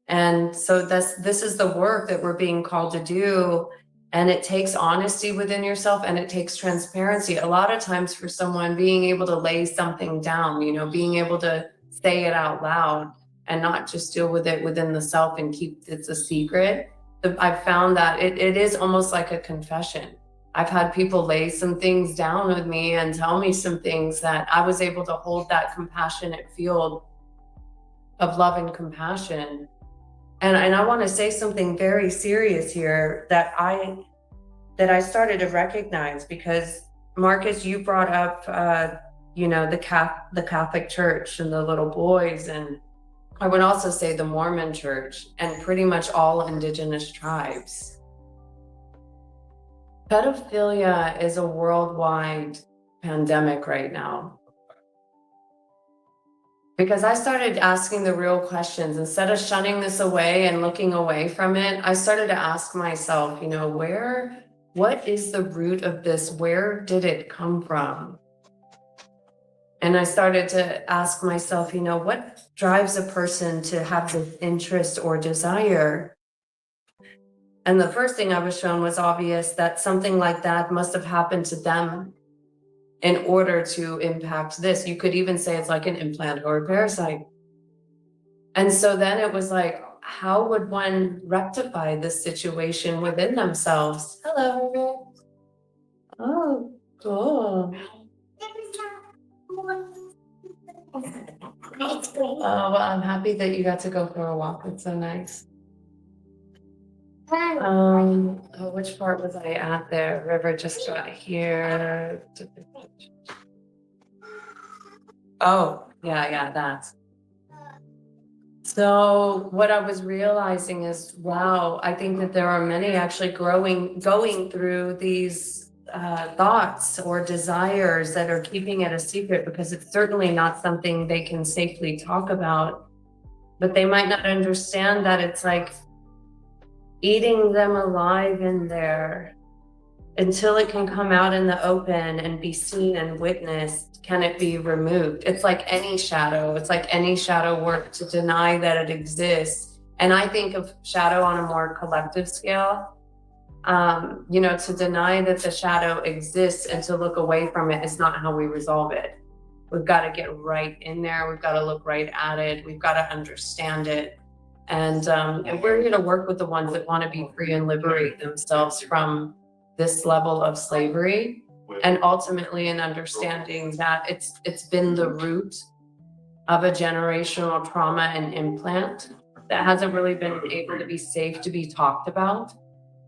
And so this is the work that we're being called to do. And it takes honesty within yourself, and it takes transparency. A lot of times for someone, being able to lay something down, being able to say it out loud and not just deal with it within the self and keep it a secret. I've found that it is almost like a confession. I've had people lay some things down with me and tell me some things that I was able to hold that compassionate field of love and compassion. And I want to say something very serious here that I started to recognize, because Marcus, you brought up, the Catholic Church and the little boys, and I would also say the Mormon Church and pretty much all indigenous tribes. Pedophilia is a worldwide pandemic right now. Because I started asking the real questions. Instead of shunning this away and looking away from it, I started to ask myself, what is the root of this? Where did it come from? And I started to ask myself, what drives a person to have this interest or desire? And the first thing I was shown was obvious, that something like that must have happened to them in order to impact this. You could even say it's like an implant or a parasite. And so then it was like, how would one rectify this situation within themselves? Hello. Oh, cool. Oh, well, I'm happy that you got to go for a walk. It's so nice. Which part was I at there? River just got here. Oh, yeah, that. So what I was realizing is, wow, I think that there are many actually going through these thoughts or desires that are keeping it a secret, because it's certainly not something they can safely talk about. But they might not understand that it's like eating them alive in there until it can come out in the open and be seen and witnessed. Can it be removed? It's like any shadow. It's like any shadow work to deny that it exists. And I think of shadow on a more collective scale. To deny that the shadow exists and to look away from it is not how we resolve it. We've got to get right in there. We've got to look right at it. We've got to understand it. And we're here to work with the ones that want to be free and liberate themselves from this level of slavery, and ultimately in understanding that it's been the root of a generational trauma and implant that hasn't really been able to be safe to be talked about.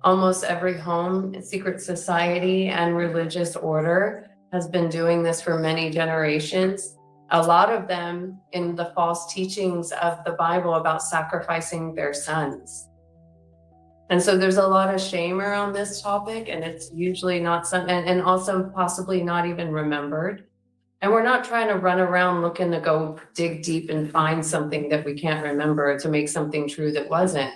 Almost every home, secret society, and religious order has been doing this for many generations. A lot of them in the false teachings of the Bible about sacrificing their sons. And so there's a lot of shame around this topic, and it's usually not and also possibly not even remembered. And we're not trying to run around looking to go dig deep and find something that we can't remember to make something true that wasn't.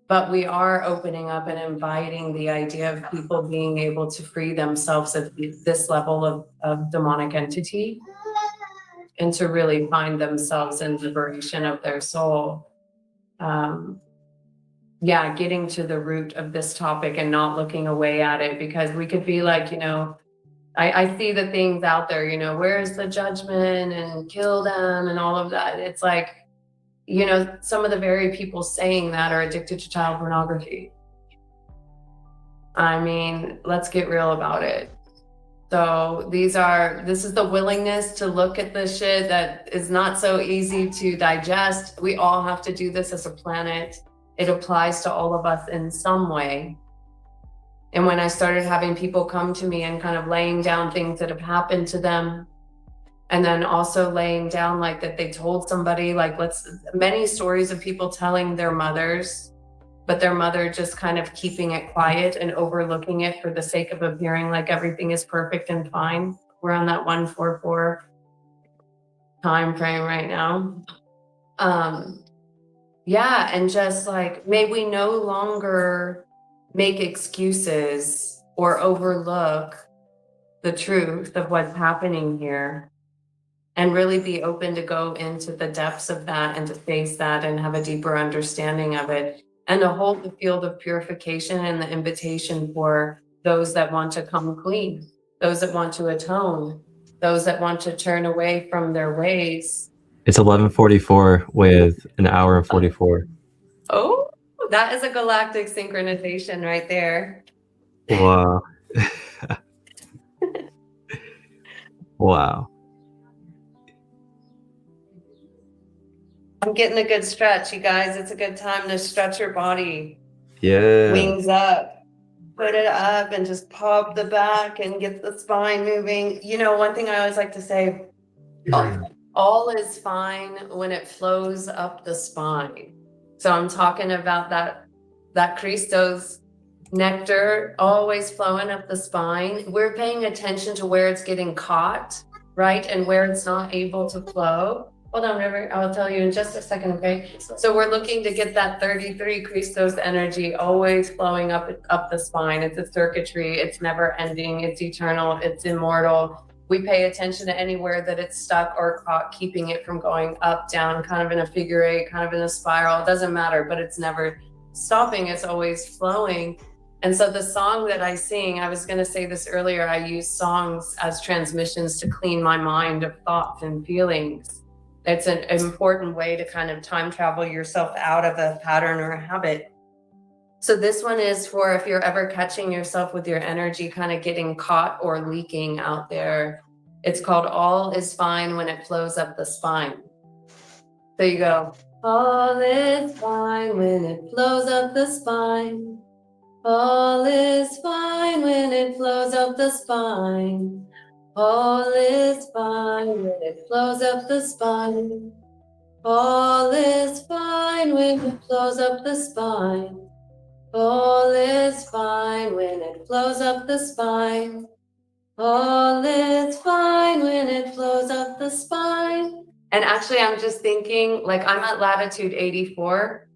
But we are opening up and inviting the idea of people being able to free themselves of this level of demonic entity, and to really find themselves in liberation of their soul. Getting to the root of this topic and not looking away at it, because we could be like, I see the things out there, where's the judgment and kill them and all of that. It's like, some of the very people saying that are addicted to child pornography. I mean, let's get real about it. So this is the willingness to look at the shit that is not so easy to digest. We all have to do this as a planet. It applies to all of us in some way. And when I started having people come to me and kind of laying down things that have happened to them, and then also laying down like that they told somebody, like many stories of people telling their mothers, but their mother just kind of keeping it quiet and overlooking it for the sake of appearing like everything is perfect and fine. We're on that 144 time frame right now. And just like, may we no longer make excuses or overlook the truth of what's happening here. and really be open to go into the depths of that and to face that and have a deeper understanding of it, and to hold the field of purification and the invitation for those that want to come clean, those that want to atone, those that want to turn away from their ways. It's 11:44 with an hour and 44. Oh, that is a galactic synchronization right there. Wow. Wow. I'm getting a good stretch, you guys. It's a good time to stretch your body. Yeah. Wings up, put it up, and just pop the back and get the spine moving. You know, one thing I always like to say, all is fine when it flows up the spine. So I'm talking about that Christo's nectar always flowing up the spine. We're paying attention to where it's getting caught, right? And where it's not able to flow. Hold on, River, I'll tell you in just a second, okay? So we're looking to get that 33 Christos energy always flowing up the spine. It's a circuitry, it's never ending, it's eternal, it's immortal. We pay attention to anywhere that it's stuck or caught, keeping it from going up, down, kind of in a figure eight, kind of in a spiral. It doesn't matter, but it's never stopping, it's always flowing. And so the song that I sing, I was going to say this earlier, I use songs as transmissions to clean my mind of thoughts and feelings. It's an important way to kind of time travel yourself out of a pattern or a habit. So this one is for if you're ever catching yourself with your energy kind of getting caught or leaking out there. It's called All Is Fine When It Flows Up the Spine. So you go, all is fine when it flows up the spine. All is fine when it flows up the spine. All is fine when it flows up the spine. All is fine when it flows up the spine. All is fine when it flows up the spine. All is fine when it flows up the spine. And actually, I'm just thinking, like, I'm at latitude 84,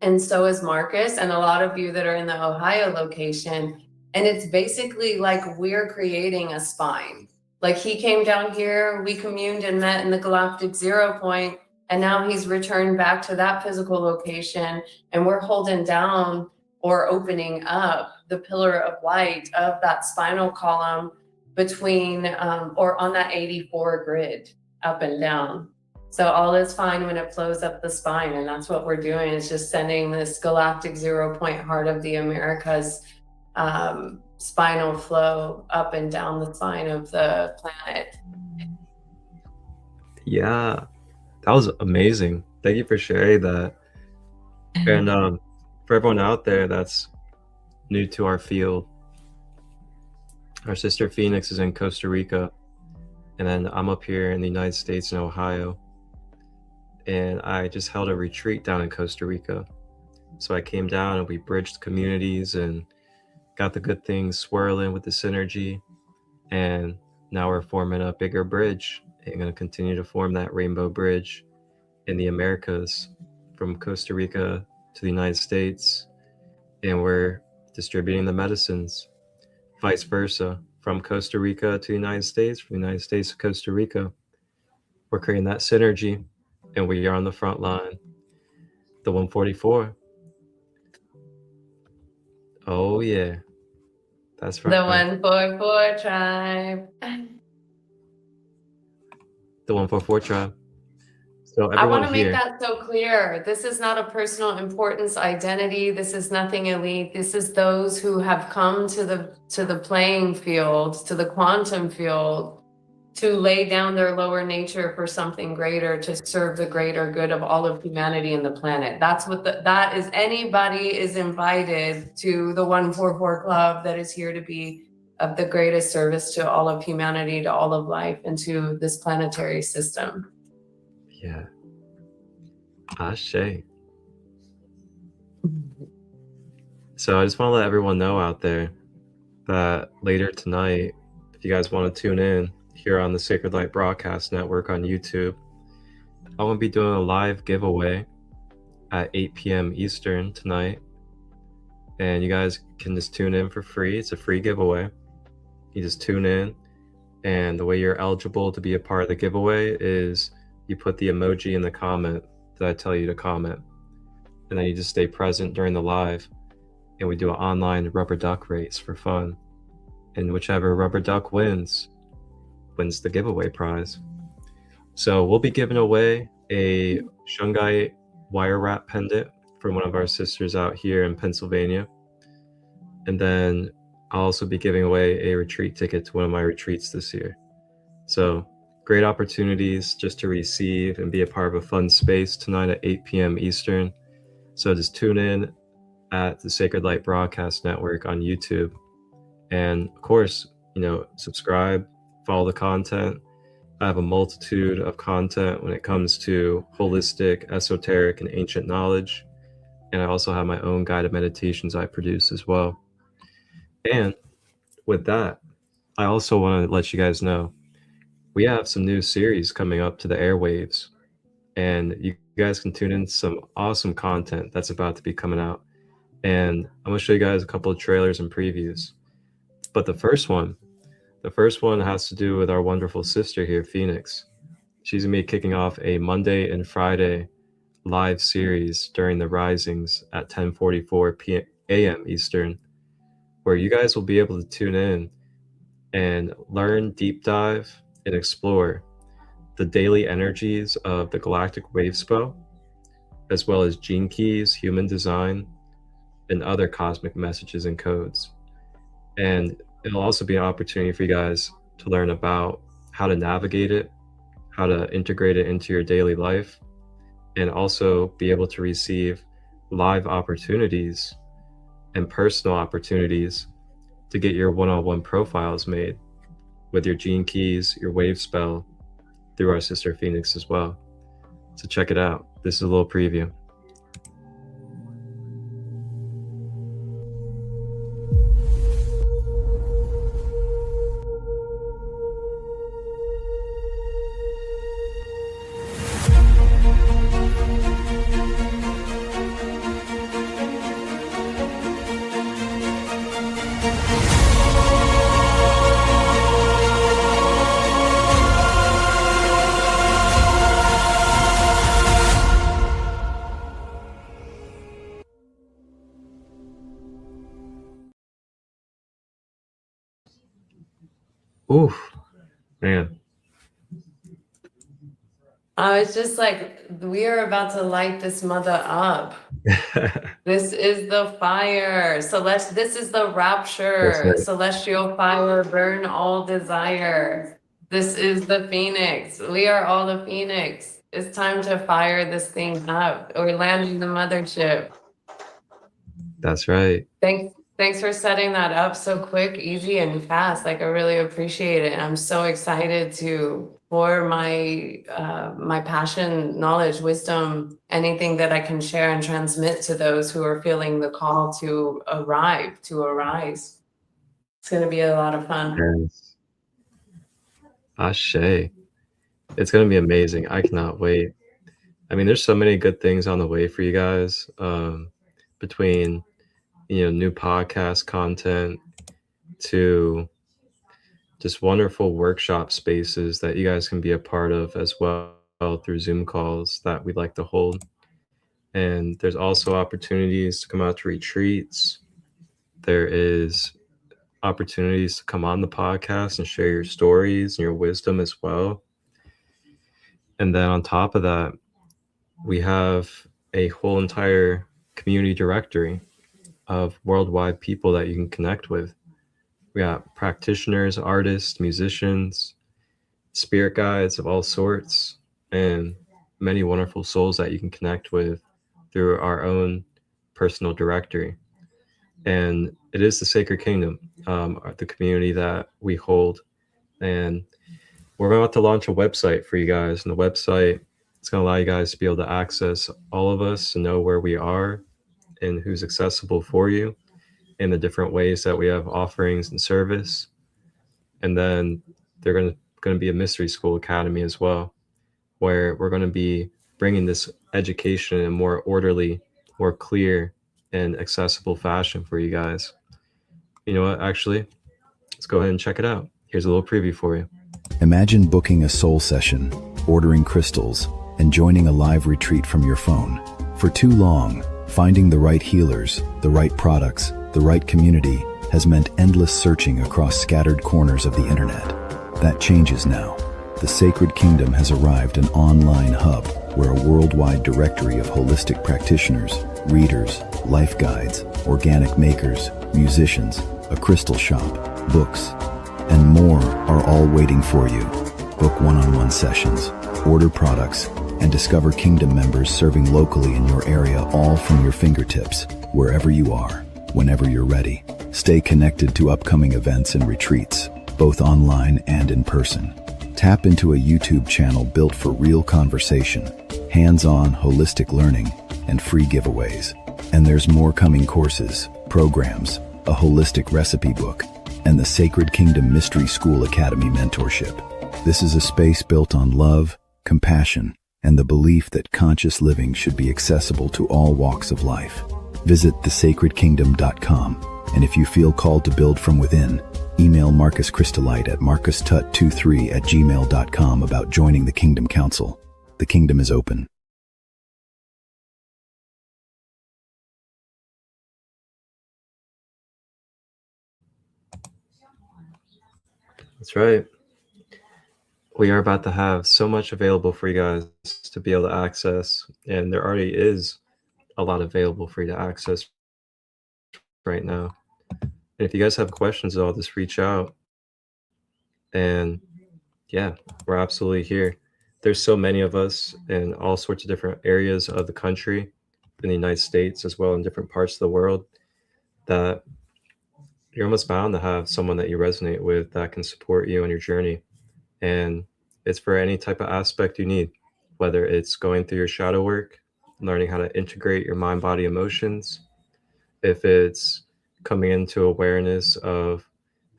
and so is Marcus, and a lot of you that are in the Ohio location. And it's basically like we're creating a spine. Like he came down here, we communed and met in the galactic 0 point, and now he's returned back to that physical location, and we're holding down or opening up the pillar of light of that spinal column between or on that 84 grid up and down. So all is fine when it flows up the spine, and that's what we're doing, is just sending this galactic 0 point heart of the Americas spinal flow up and down the spine of the planet. Yeah, that was amazing. Thank you for sharing that. And for everyone out there that's new to our field, our sister Phoenix is in Costa Rica, and then I'm up here in the United States in Ohio, and I just held a retreat down in Costa Rica. So I came down and we bridged communities and got the good things swirling with the synergy, and now we're forming a bigger bridge and going to continue to form that rainbow bridge in the Americas from Costa Rica to the United States, and we're distributing the medicines, vice versa, from Costa Rica to the United States, from the United States to Costa Rica. We're creating that synergy, and we are on the front line. The 144. Oh yeah, that's right. The 144 tribe. The 144 tribe. So I want everyone to make here, that so clear. This is not a personal importance identity. This is nothing elite. This is those who have come to the playing field, to the quantum field, to lay down their lower nature for something greater, to serve the greater good of all of humanity and the planet. That's what that is. Anybody is invited to the 144 Club that is here to be of the greatest service to all of humanity, to all of life, and to this planetary system. yeah, Ashe. So I just want to let everyone know out there that later tonight, if you guys want to tune in here on the Sacred Light Broadcast Network on YouTube, I'm going to be doing a live giveaway at 8 p.m. Eastern tonight. And you guys can just tune in for free. It's a free giveaway. You just tune in And the way you're eligible to be a part of the giveaway is you put the emoji in the comment that I tell you to comment. And then you just stay present during the live. And we do an online rubber duck race for fun. And whichever rubber duck wins the giveaway prize. So we'll be giving away a Shungite wire wrap pendant from one of our sisters out here in Pennsylvania. And then I'll also be giving away a retreat ticket to one of my retreats this year. So great opportunities just to receive and be a part of a fun space tonight at 8 p.m. Eastern. So just tune in at the Sacred Light Broadcast Network on YouTube. And of course, subscribe, follow the content. I have a multitude of content when it comes to holistic, esoteric, and ancient knowledge. And I also have my own guided meditations I produce as well. And with that, I also want to let you guys know we have some new series coming up to the airwaves. And you guys can tune in some awesome content that's about to be coming out. And I'm going to show you guys a couple of trailers and previews. But the first one has to do with our wonderful sister here, Phoenix. She's going to be kicking off a Monday and Friday live series during the risings at 10:44 a.m. Eastern, where you guys will be able to tune in and learn, deep dive, and explore the daily energies of the galactic wave spell, as well as gene keys, human design, and other cosmic messages and codes. And it'll also be an opportunity for you guys to learn about how to navigate it, how to integrate it into your daily life, and also be able to receive live opportunities and personal opportunities to get your one-on-one profiles made with your gene keys, your wave spell, through our sister Phoenix as well. So check it out. This is a little preview. Oof, man. It's just like we are about to light this mother up. This is the fire. This is the rapture. Right. Celestial fire, burn all desire. This is the phoenix. We are all the phoenix. It's time to fire this thing up. We're landing the mothership. That's right. Thanks for setting that up so quick, easy, and fast. Like, I really appreciate it. And I'm so excited to pour my my passion, knowledge, wisdom, anything that I can share and transmit to those who are feeling the call to arise. It's going to be a lot of fun. Yes. Ashe. It's going to be amazing. I cannot wait. I mean, there's so many good things on the way for you guys, between new podcast content to just wonderful workshop spaces that you guys can be a part of as well through Zoom calls that we like to hold. And there's also opportunities to come out to retreats. There is opportunities to come on the podcast and share your stories and your wisdom as well. And then on top of that, we have a whole entire community directory of worldwide people that you can connect with. We got practitioners, artists, musicians, spirit guides of all sorts, and many wonderful souls that you can connect with through our own personal directory. And it is the Sacred Kingdom, the community that we hold. And we're about to launch a website for you guys. And the website, it's going to allow you guys to be able to access all of us and know where we are and who's accessible for you in the different ways that we have offerings and service. And then they're going to be a mystery school academy as well, where we're going to be bringing this education in a more orderly, more clear, and accessible fashion for you guys. You know what? Actually, let's go ahead and check it out. Here's a little preview for you. Imagine booking a soul session, ordering crystals, and joining a live retreat from your phone. For too long, finding the right healers, the right products, the right community has meant endless searching across scattered corners of the internet. That changes now. The Sacred Kingdom has arrived, an online hub where a worldwide directory of holistic practitioners, readers, life guides, organic makers, musicians, a crystal shop, books, and more are all waiting for you. Book one-on-one sessions, order products, and discover Kingdom members serving locally in your area, all from your fingertips, wherever you are, whenever you're ready. Stay connected to upcoming events and retreats, both online and in person. Tap into a YouTube channel built for real conversation, hands-on holistic learning, and free giveaways. And there's more coming: courses, programs, a holistic recipe book, and the Sacred Kingdom Mystery School Academy mentorship. This is a space built on love, compassion, and the belief that conscious living should be accessible to all walks of life. Visit thesacredkingdom.com, and if you feel called to build from within, email Marcus ChristoLight at marcustut23@gmail.com about joining the Kingdom Council. The Kingdom is open. That's right. We are about to have so much available for you guys to be able to access, and there already is a lot available for you to access right now. And if you guys have questions at all, just reach out. And yeah, we're absolutely here. There's so many of us in all sorts of different areas of the country, in the United States, as well in different parts of the world, that you're almost bound to have someone that you resonate with that can support you on your journey. And it's for any type of aspect you need, whether it's going through your shadow work, learning how to integrate your mind, body, emotions, if it's coming into awareness of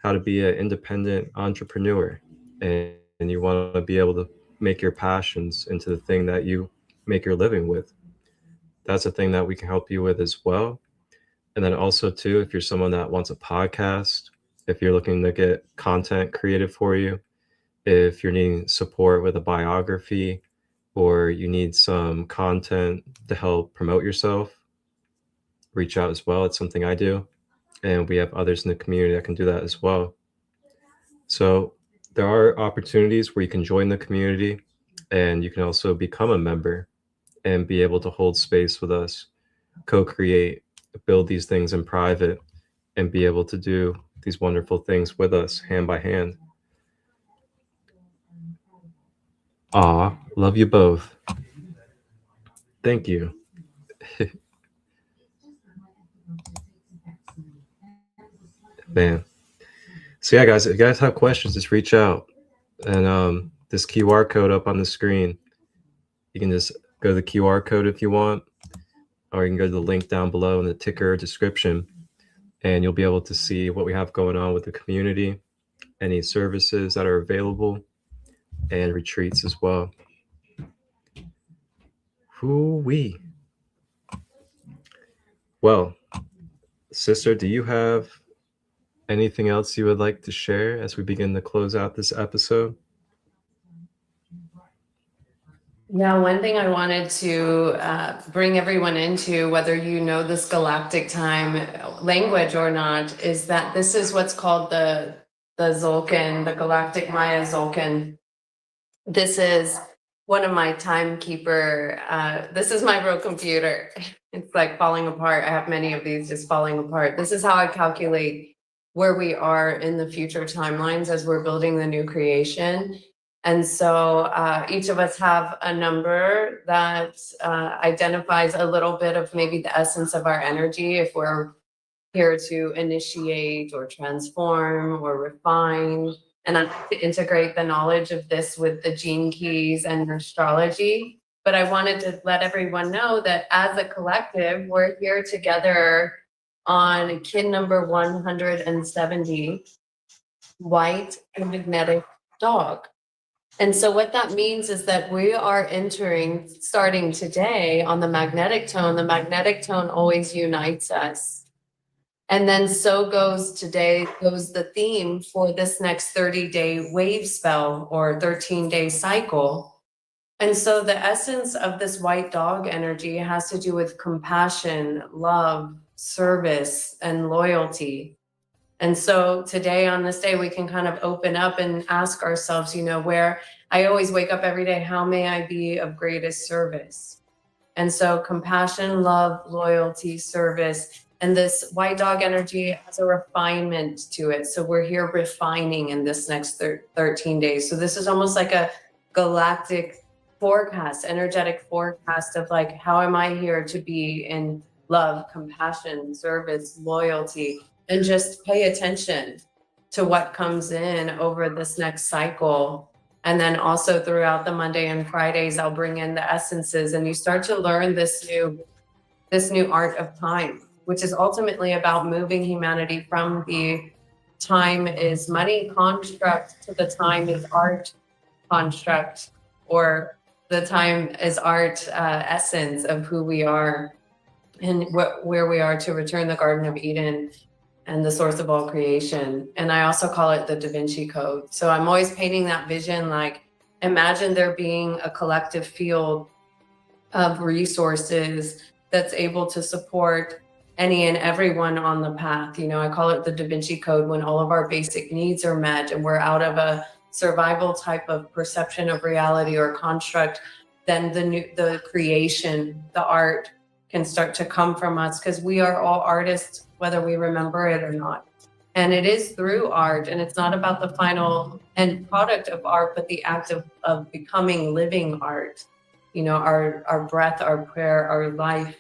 how to be an independent entrepreneur, and you want to be able to make your passions into the thing that you make your living with. That's a thing that we can help you with as well. And then also too, if you're someone that wants a podcast, if you're looking to get content created for you, if you're needing support with a biography, or you need some content to help promote yourself, reach out as well. It's something I do. And we have others in the community that can do that as well. So there are opportunities where you can join the community, and you can also become a member and be able to hold space with us, co-create, build these things in private, and be able to do these wonderful things with us hand by hand. Aw, love you both. Thank you. Man. So yeah, guys, if you guys have questions, just reach out. And this QR code up on the screen, you can just go to the QR code if you want, or you can go to the link down below in the ticker description, and you'll be able to see what we have going on with the community, any services that are available, and retreats as well. Hoo-wee. Well, sister, do you have anything else you would like to share as we begin to close out this episode? Yeah, one thing I wanted to bring everyone into, whether you know this galactic time language or not, is that this is what's called the Zolkin, the Galactic Maya Zolkin. This is one of my timekeeper. This is my real computer. It's like falling apart. I have many of these just falling apart. This is how I calculate where we are in the future timelines as we're building the new creation. And so each of us have a number that identifies a little bit of maybe the essence of our energy, if we're here to initiate or transform or refine. And I like to integrate the knowledge of this with the gene keys and astrology. But I wanted to let everyone know that as a collective, we're here together on kin number 170, white and magnetic dog. And so what that means is that we are entering, starting today, on the magnetic tone. The magnetic tone always unites us. And then so goes the theme for this next 30-day wave spell or 13-day cycle. And so the essence of this white dog energy has to do with compassion, love, service, and loyalty. And so today on this day, we can kind of open up and ask ourselves, where I always wake up every day, how may I be of greatest service? And so compassion, love, loyalty, service, and this white dog energy has a refinement to it. So we're here refining in this next 13 days. So this is almost like a galactic forecast, energetic forecast of like, how am I here to be in love, compassion, service, loyalty, and just pay attention to what comes in over this next cycle. And then also throughout the Monday and Fridays, I'll bring in the essences, and you start to learn this new art of time, which is ultimately about moving humanity from the time is money construct to the time is art construct, or the time is art essence of who we are and where we are to return the Garden of Eden and the source of all creation. And I also call it the Da Vinci Code. So I'm always painting that vision, like imagine there being a collective field of resources that's able to support any and everyone on the path. I call it the Da Vinci Code, when all of our basic needs are met and we're out of a survival type of perception of reality or construct, then the creation, the art can start to come from us, because we are all artists, whether we remember it or not. And it is through art, and it's not about the final end product of art, but the act of becoming living art. Our breath, our prayer, our life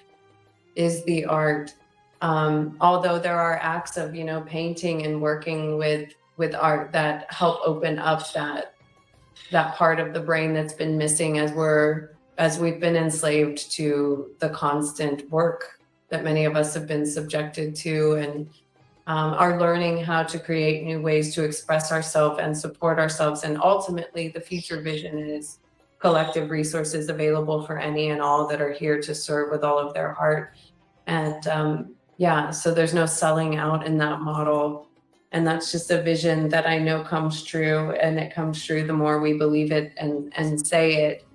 is the art. Although there are acts of, painting and working with art that help open up that part of the brain that's been missing as we've been enslaved to the constant work that many of us have been subjected to, and are learning how to create new ways to express ourselves and support ourselves. And ultimately, the future vision is collective resources available for any and all that are here to serve with all of their heart. And so there's no selling out in that model. And that's just a vision that I know comes true, and it comes true the more we believe it and say it,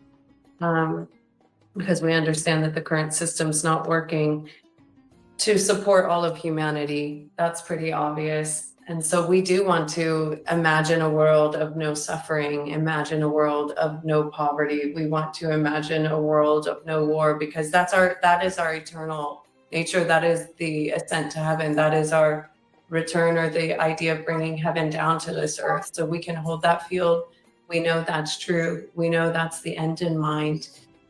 because we understand that the current system's not working to support all of humanity. That's pretty obvious. And so we do want to imagine a world of no suffering, imagine a world of no poverty. We want to imagine a world of no war, because that is our eternal nature. That is the ascent to heaven. That is our return, or the idea of bringing heaven down to this earth. So we can hold that field. We know that's true. We know that's the end in mind.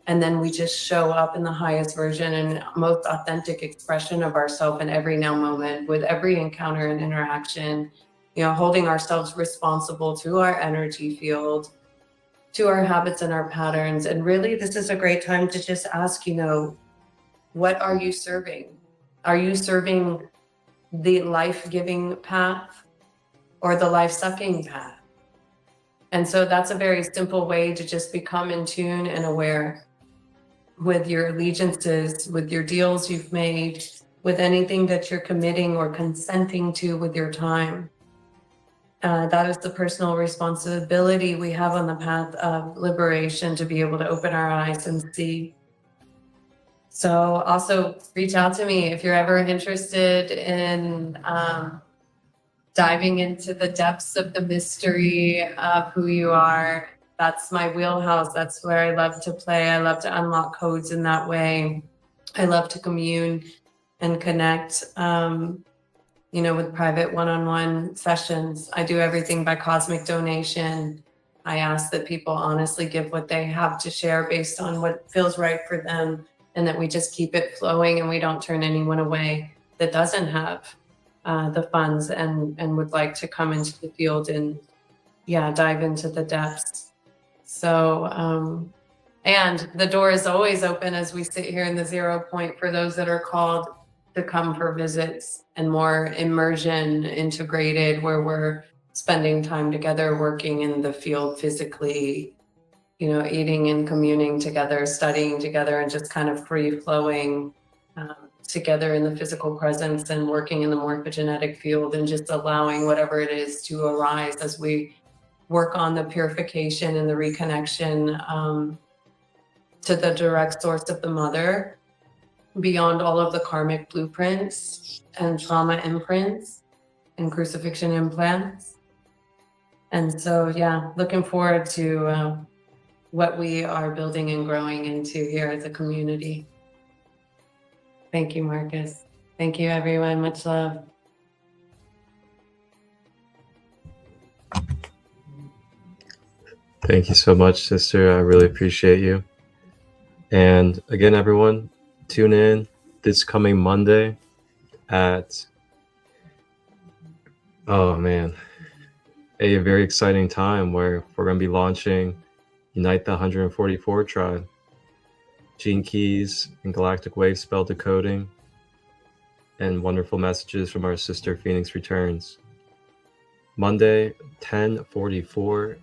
And then we just show up in the highest version and most authentic expression of ourselves in every now moment, with every encounter and interaction, holding ourselves responsible to our energy field, to our habits and our patterns. And really, this is a great time to just ask, what are you serving? Are you serving the life-giving path or the life-sucking path? And so that's a very simple way to just become in tune and aware with your allegiances, with your deals you've made, with anything that you're committing or consenting to with your time. That is the personal responsibility we have on the path of liberation, to be able to open our eyes and see. So also reach out to me if you're ever interested in diving into the depths of the mystery of who you are. That's my wheelhouse. That's where I love to play. I love to unlock codes in that way. I love to commune and connect, with private one-on-one sessions. I do everything by cosmic donation. I ask that people honestly give what they have to share based on what feels right for them, and that we just keep it flowing and we don't turn anyone away that doesn't have the funds and would like to come into the field and dive into the depths. So, and the door is always open as we sit here in the 0 point for those that are called to come for visits and more immersion integrated, where we're spending time together, working in the field physically, eating and communing together, studying together, and just kind of free flowing together in the physical presence and working in the morphogenetic field and just allowing whatever it is to arise as we work on the purification and the reconnection to the direct source of the mother, beyond all of the karmic blueprints and trauma imprints and crucifixion implants. And so, yeah, looking forward to what we are building and growing into here as a community. Thank you, Marcus. Thank you, everyone. Much love. Thank you so much, sister. I really appreciate you. And again, everyone, tune in this coming Monday at, oh man, a very exciting time where we're going to be launching Unite the 144 Tribe, Gene Keys and Galactic Wave spell decoding, and wonderful messages from our sister Phoenix Returns. Monday, 10:44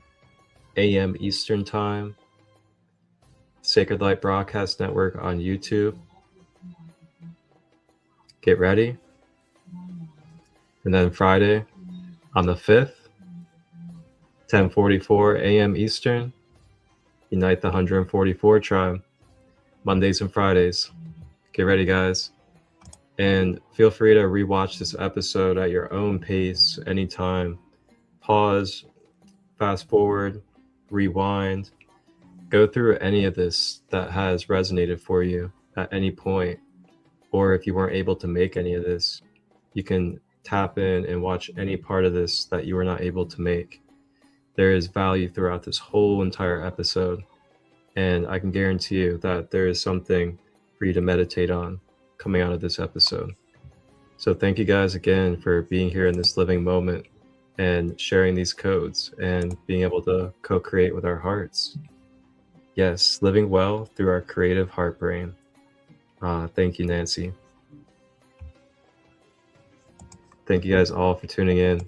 a.m. Eastern Time, Sacred Light Broadcast Network on YouTube. Get ready. And then Friday, on the 5th, 10:44 a.m. Eastern, Unite the 144 Tribe, Mondays and Fridays. Get ready, guys. And feel free to rewatch this episode at your own pace anytime. Pause, fast forward, rewind. Go through any of this that has resonated for you at any point. Or if you weren't able to make any of this, you can tap in and watch any part of this that you were not able to make. There is value throughout this whole entire episode. And I can guarantee you that there is something for you to meditate on coming out of this episode. So thank you guys again for being here in this living moment and sharing these codes and being able to co-create with our hearts. Yes, living well through our creative heart brain. Thank you, Nancy. Thank you guys all for tuning in.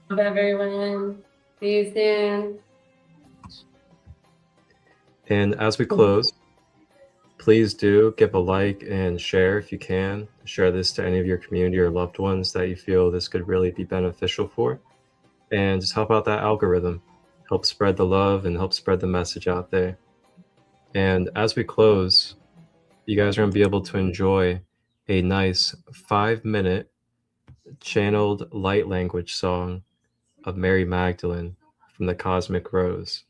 Love everyone. See you soon. And as we close, please do give a like and share if you can. Share this to any of your community or loved ones that you feel this could really be beneficial for. And just help out that algorithm. Help spread the love and help spread the message out there. And as we close, you guys are going to be able to enjoy a nice 5-minute channeled light language song of Mary Magdalene from the Cosmic Rose.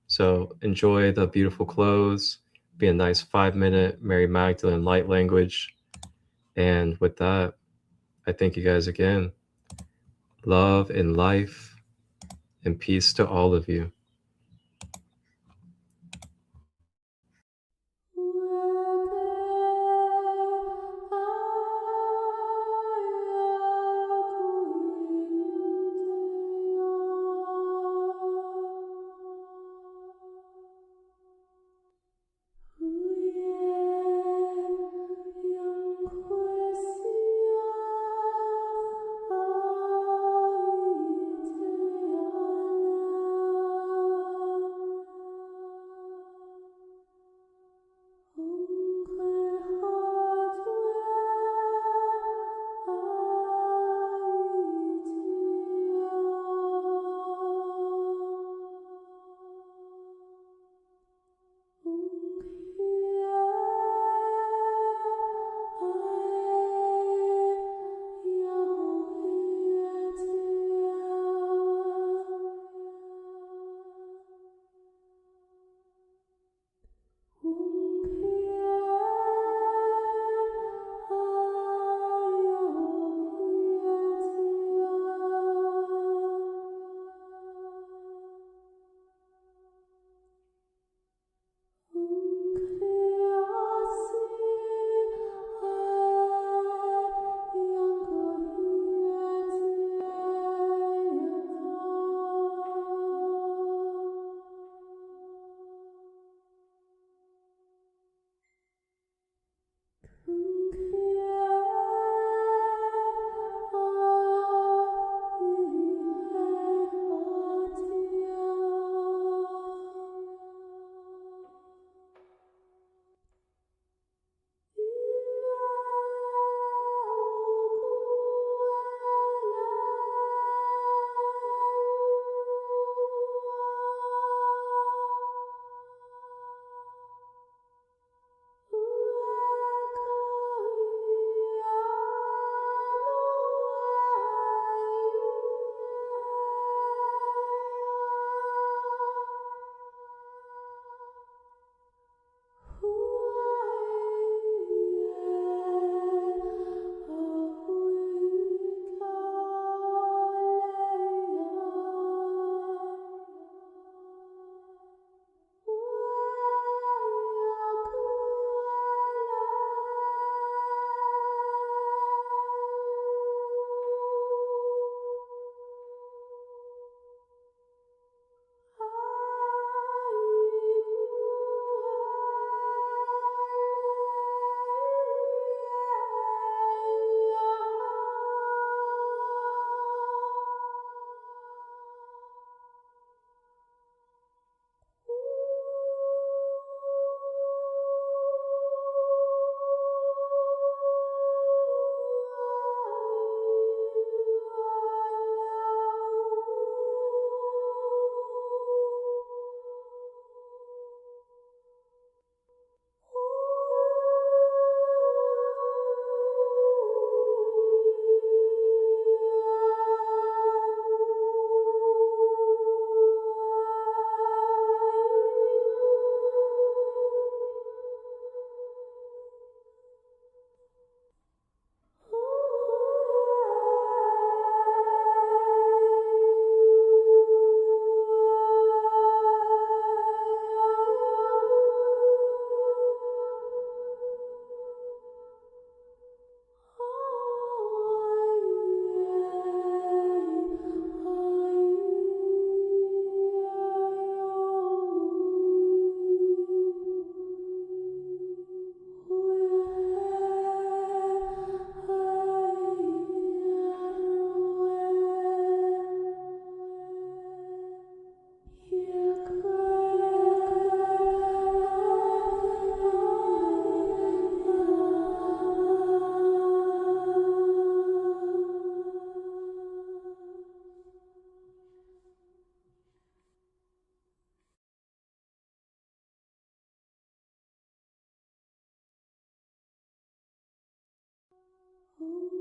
So enjoy the beautiful close, be a nice 5-minute Mary Magdalene light language. And with that, I thank you guys again. Love and life and peace to all of you. Om